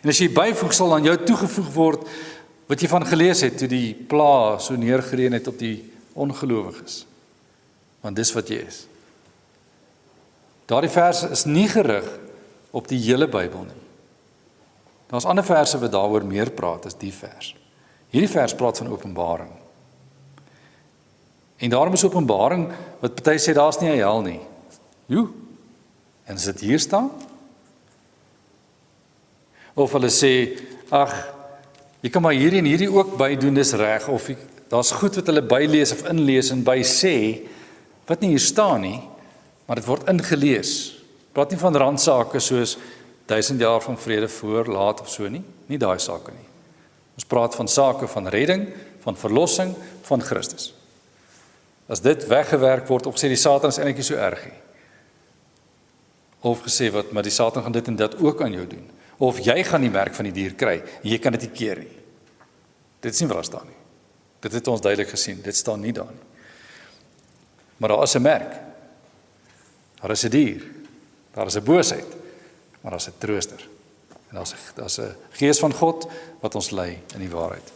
En as jy byvoeg, sal aan jou toegevoeg word wat jy van gelees het toe die pla so neergereën het op die ongelowiges. Want dis wat jy is. Daardie verse is nie gerig op die hele Bybel nie. Daar's ander verse wat daaroor meer praat as die vers. Hierdie vers praat van Openbaring. En daarom is Openbaring wat party sê daar's nie 'n hel nie. Joe. En as dit hier staan? Of hulle sê, ag, jy kan maar hierdie en hierdie ook bydoen, dis reg, of daar's goed wat hulle bylees of inlees en by sê wat nie hier staan nie, maar dit word ingelees. Praat nie van randsake soos 1000 jaar van vrede voor, laat of so nie. Nie daai sake nie. Ons praat van sake van redding, van verlossing, van Christus. As dit weggewerk word, of sê die Satan is eintlik nie so erg nie. Of gesê wat, maar die Satan gaan dit en dat ook aan jou doen. Of jy gaan die merk van die dier kry, en jy kan dit nie keer nie. Dit is nie wat daar staan nie. Dit het ons duidelik gesien, dit staan nie daar nie. Maar daar is 'n merk. Daar is 'n dier. Daar is 'n boosheid. Maar daar is 'n trooster. En daar's 'n gees van God wat ons lei in die waarheid.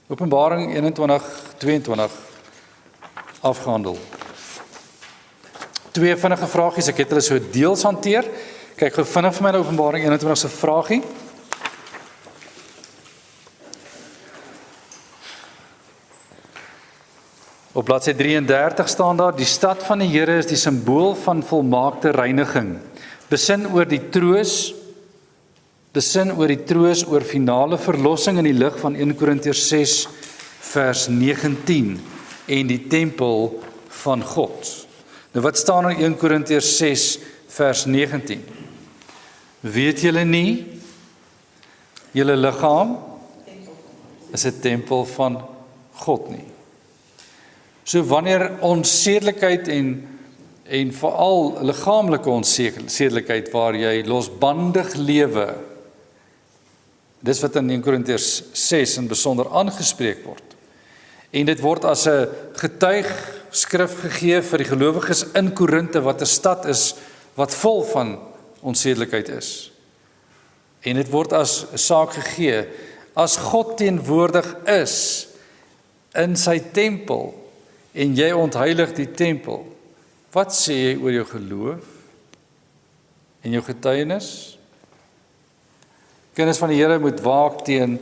Openbaring 21:22 afgehandel. 2 vinnige vragies, ek het hulle so deels hanteer. Kyk gou vinnig vir my na Openbaring 21 se vragie. Op bladsy 33 staan daar, die stad van die Here is die simbool van volmaakte reiniging. Besin oor die troos oor finale verlossing in die lig van 1 Korintiërs 6 vers 19 en die tempel van God. Nou wat staan in 1 Korintiërs 6 vers 19? Weet julle nie, julle liggaam is 'n tempel van God nie. So wanneer onsedelikheid en veral liggaamlike onsedelikheid waar jy losbandig lewe, dis wat in 1 Korintiërs 6 in besonder aangespreek word. En dit word as 'n getuigskrif gegee vir die gelowiges in Korinte wat 'n stad is wat vol van onsedelikheid is. En dit word as 'n saak gegee as God teenwoordig is in sy tempel en jy ontheilig die tempel. Wat sê jy oor jou geloof en jou getuienis? Kinders van die Here moet waak teen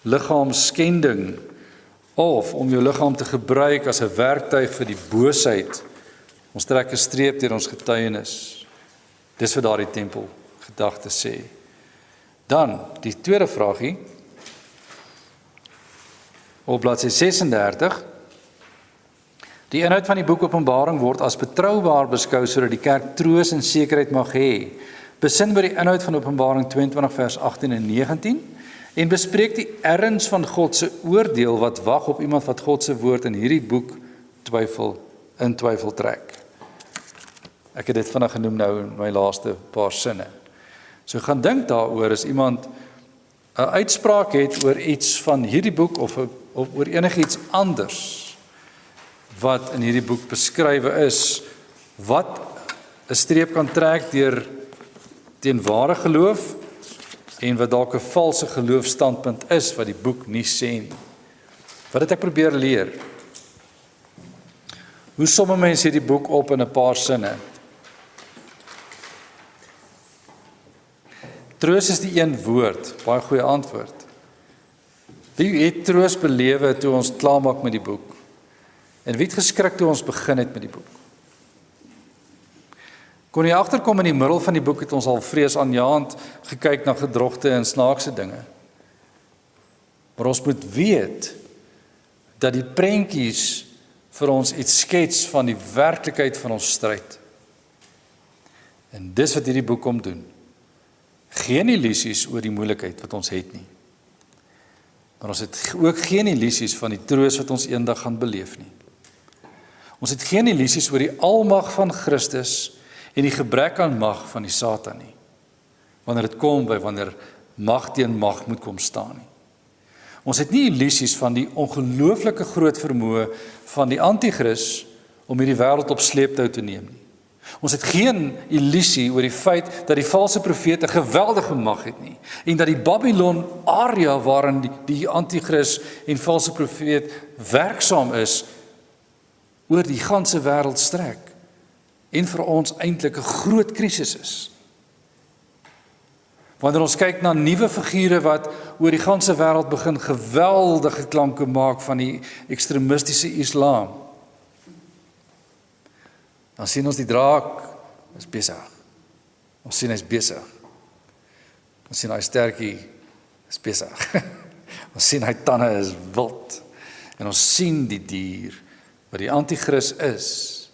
liggaamskending of om jou liggaam te gebruik as 'n werktuig vir die boosheid. Ons trek 'n streep deur ons getuienis. Dis wat daardie tempel gedagte sê. Dan die tweede vragie op bladsy 36. Die inhoud van die boek Openbaring word as betroubaar beskou sodat die kerk troos en sekerheid mag hê. Besin by die inhoud van Openbaring 22 vers 18 en 19 en bespreek die erns van God se oordeel wat wag op iemand wat God se woord in hierdie boek in twyfel trek. Ek het dit vinnig genoem nou in my laaste paar sinne. So gaan dink daaroor as iemand 'n uitspraak het oor iets van hierdie boek of oor enigiets anders wat in hierdie boek beskrywe is, wat 'n streep kan trek deur teen ware geloof en wat dalk 'n valse geloofstandpunt is wat die boek nie sê nie. Wat het ek probeer leer? Hoe som 'n mens hierdie boek op in 'n paar sinne? Troos is die een woord, baie goeie antwoord. Wie het troos belewe toe ons klaarmaak met die boek? En wie het geskrik toe ons begin het met die boek? Kon jy agterkom in die middel van die boek het ons al vreesaanjaend gekyk na gedrogte en snaakse dinge. Maar ons moet weet dat die prentjies vir ons iets skets van die werklikheid van ons stryd. En dis wat hierdie boek kom doen. Geen illusies oor die moeilikheid wat ons het nie. Maar ons het ook geen illusies van die troos wat ons eendag gaan beleef nie. Ons het geen illusies oor die almag van Christus en die gebrek aan mag van die Satan nie. Wanneer dit kom by wanneer mag teen mag moet kom staan nie. Ons het nie illusies van die ongelooflike groot vermoë van die anti-kris om hierdie wêreld op sleeptou te neem nie. Ons het geen illusie oor die feit dat die valse profeet 'n geweldige mag het nie, en dat die Babylon area waarin die anti-kris en valse profeet werksaam is, oor die ganse wêreld strek, en vir ons eintlik 'n groot krisis is. Wanneer ons kyk na nuwe figure wat oor die ganse wêreld begin geweldige klanke maak van die ekstremistiese Islam, dan sien ons die draak is besig. Ons sien hy's besig. Ons sien hy stertjie is besig. Ons sien hy tande is wild. En ons sien die dier wat die anti-kris is,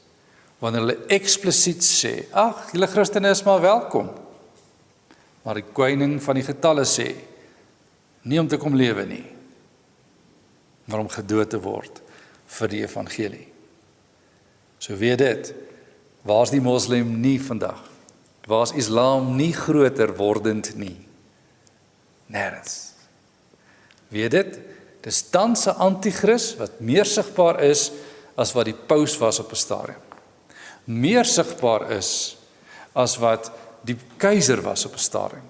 wanneer hulle eksplisiet sê, ag, julle Christene is maar welkom. Maar die koning van die getalle sê, nie om te kom lewe nie, maar om gedood te word vir die evangelie. So weet dit, waar is die moslim nie vandag? Waar is Islam nie groter wordend nie? Nergens. Weet dit, dis tans 'n anti-kris wat meer sigbaar is as wat die paus was op 'n stadium. Meer sigbaar is as wat die keiser was op 'n stadium.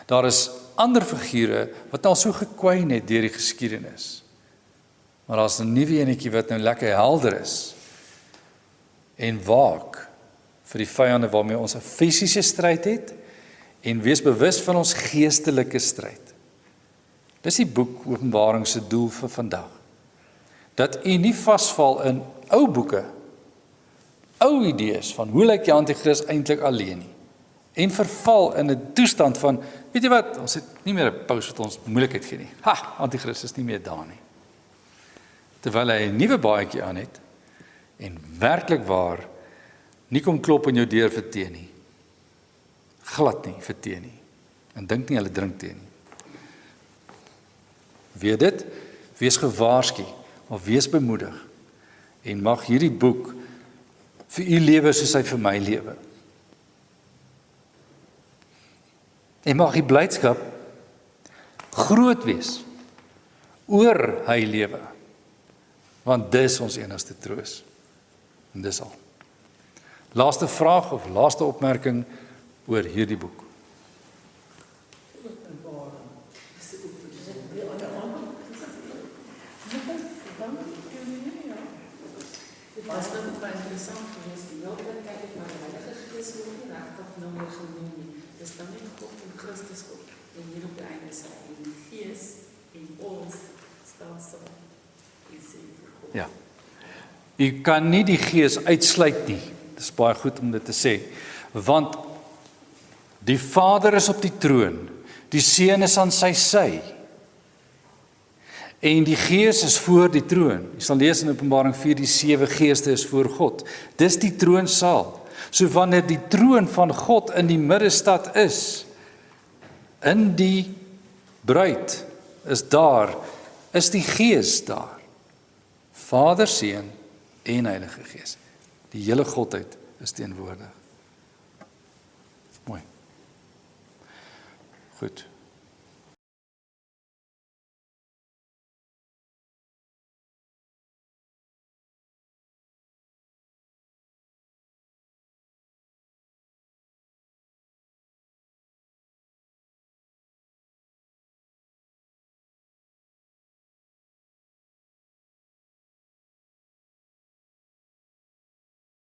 Daar is ander figure wat al so gekwyn het deur die geskiedenis. Maar daar's 'n nuwe enetjie wat nou lekker helder is en waak vir die vyande waarmee ons 'n fisiese stryd het, en wees bewus van ons geestelike stryd. Dis die boek Openbaring se doel vir vandag. Dat u nie vasval in ou boeke, ou idees van hoe lyk die anti-kris eintlik alleen nie, en verval in 'n toestand van, weet jy wat, ons het nie meer 'n paus wat ons moeilikheid gee nie. Ha, anti-kris is nie meer daar nie. Terwyl hy 'n nuwe baadjie aan het, en werklik waar nie kom klop aan jou deur vir tee nie. Glad nie vir tee nie. En dink nie hulle drink tee nie. Weet dit, wees gewaarsku, maar wees bemoedig, en mag hierdie boek vir u lewe soos hy vir my lewe. En mag die blydskap groot wees oor hy lewe, want dis ons enigste troos. En dis al. Laaste vraag of laaste opmerking oor hierdie boek. Was dan baie interessant geweest, die hele tyd kyk ek na die Heilige Gees word nie regtig nou meer genoem nie. Dis dan net God en Christus God, en hier op die einde sê, en die Gees en ons staan saam en sê vir God. Ja. U kan nie die Gees uitsluit nie. Dis baie goed om dit te sê, want die Vader is op die troon, die Seun is aan sy sy, en die Gees is voor die troon. Jy sal lees in Openbaring 4, die 7 geeste is voor God. Dis die troonsaal. So wanneer die troon van God in die middestad is, in die bruid is daar, is die Gees daar. Vader, Seun en Heilige Gees. Die hele Godheid is teenwoordig. Mooi. Goed.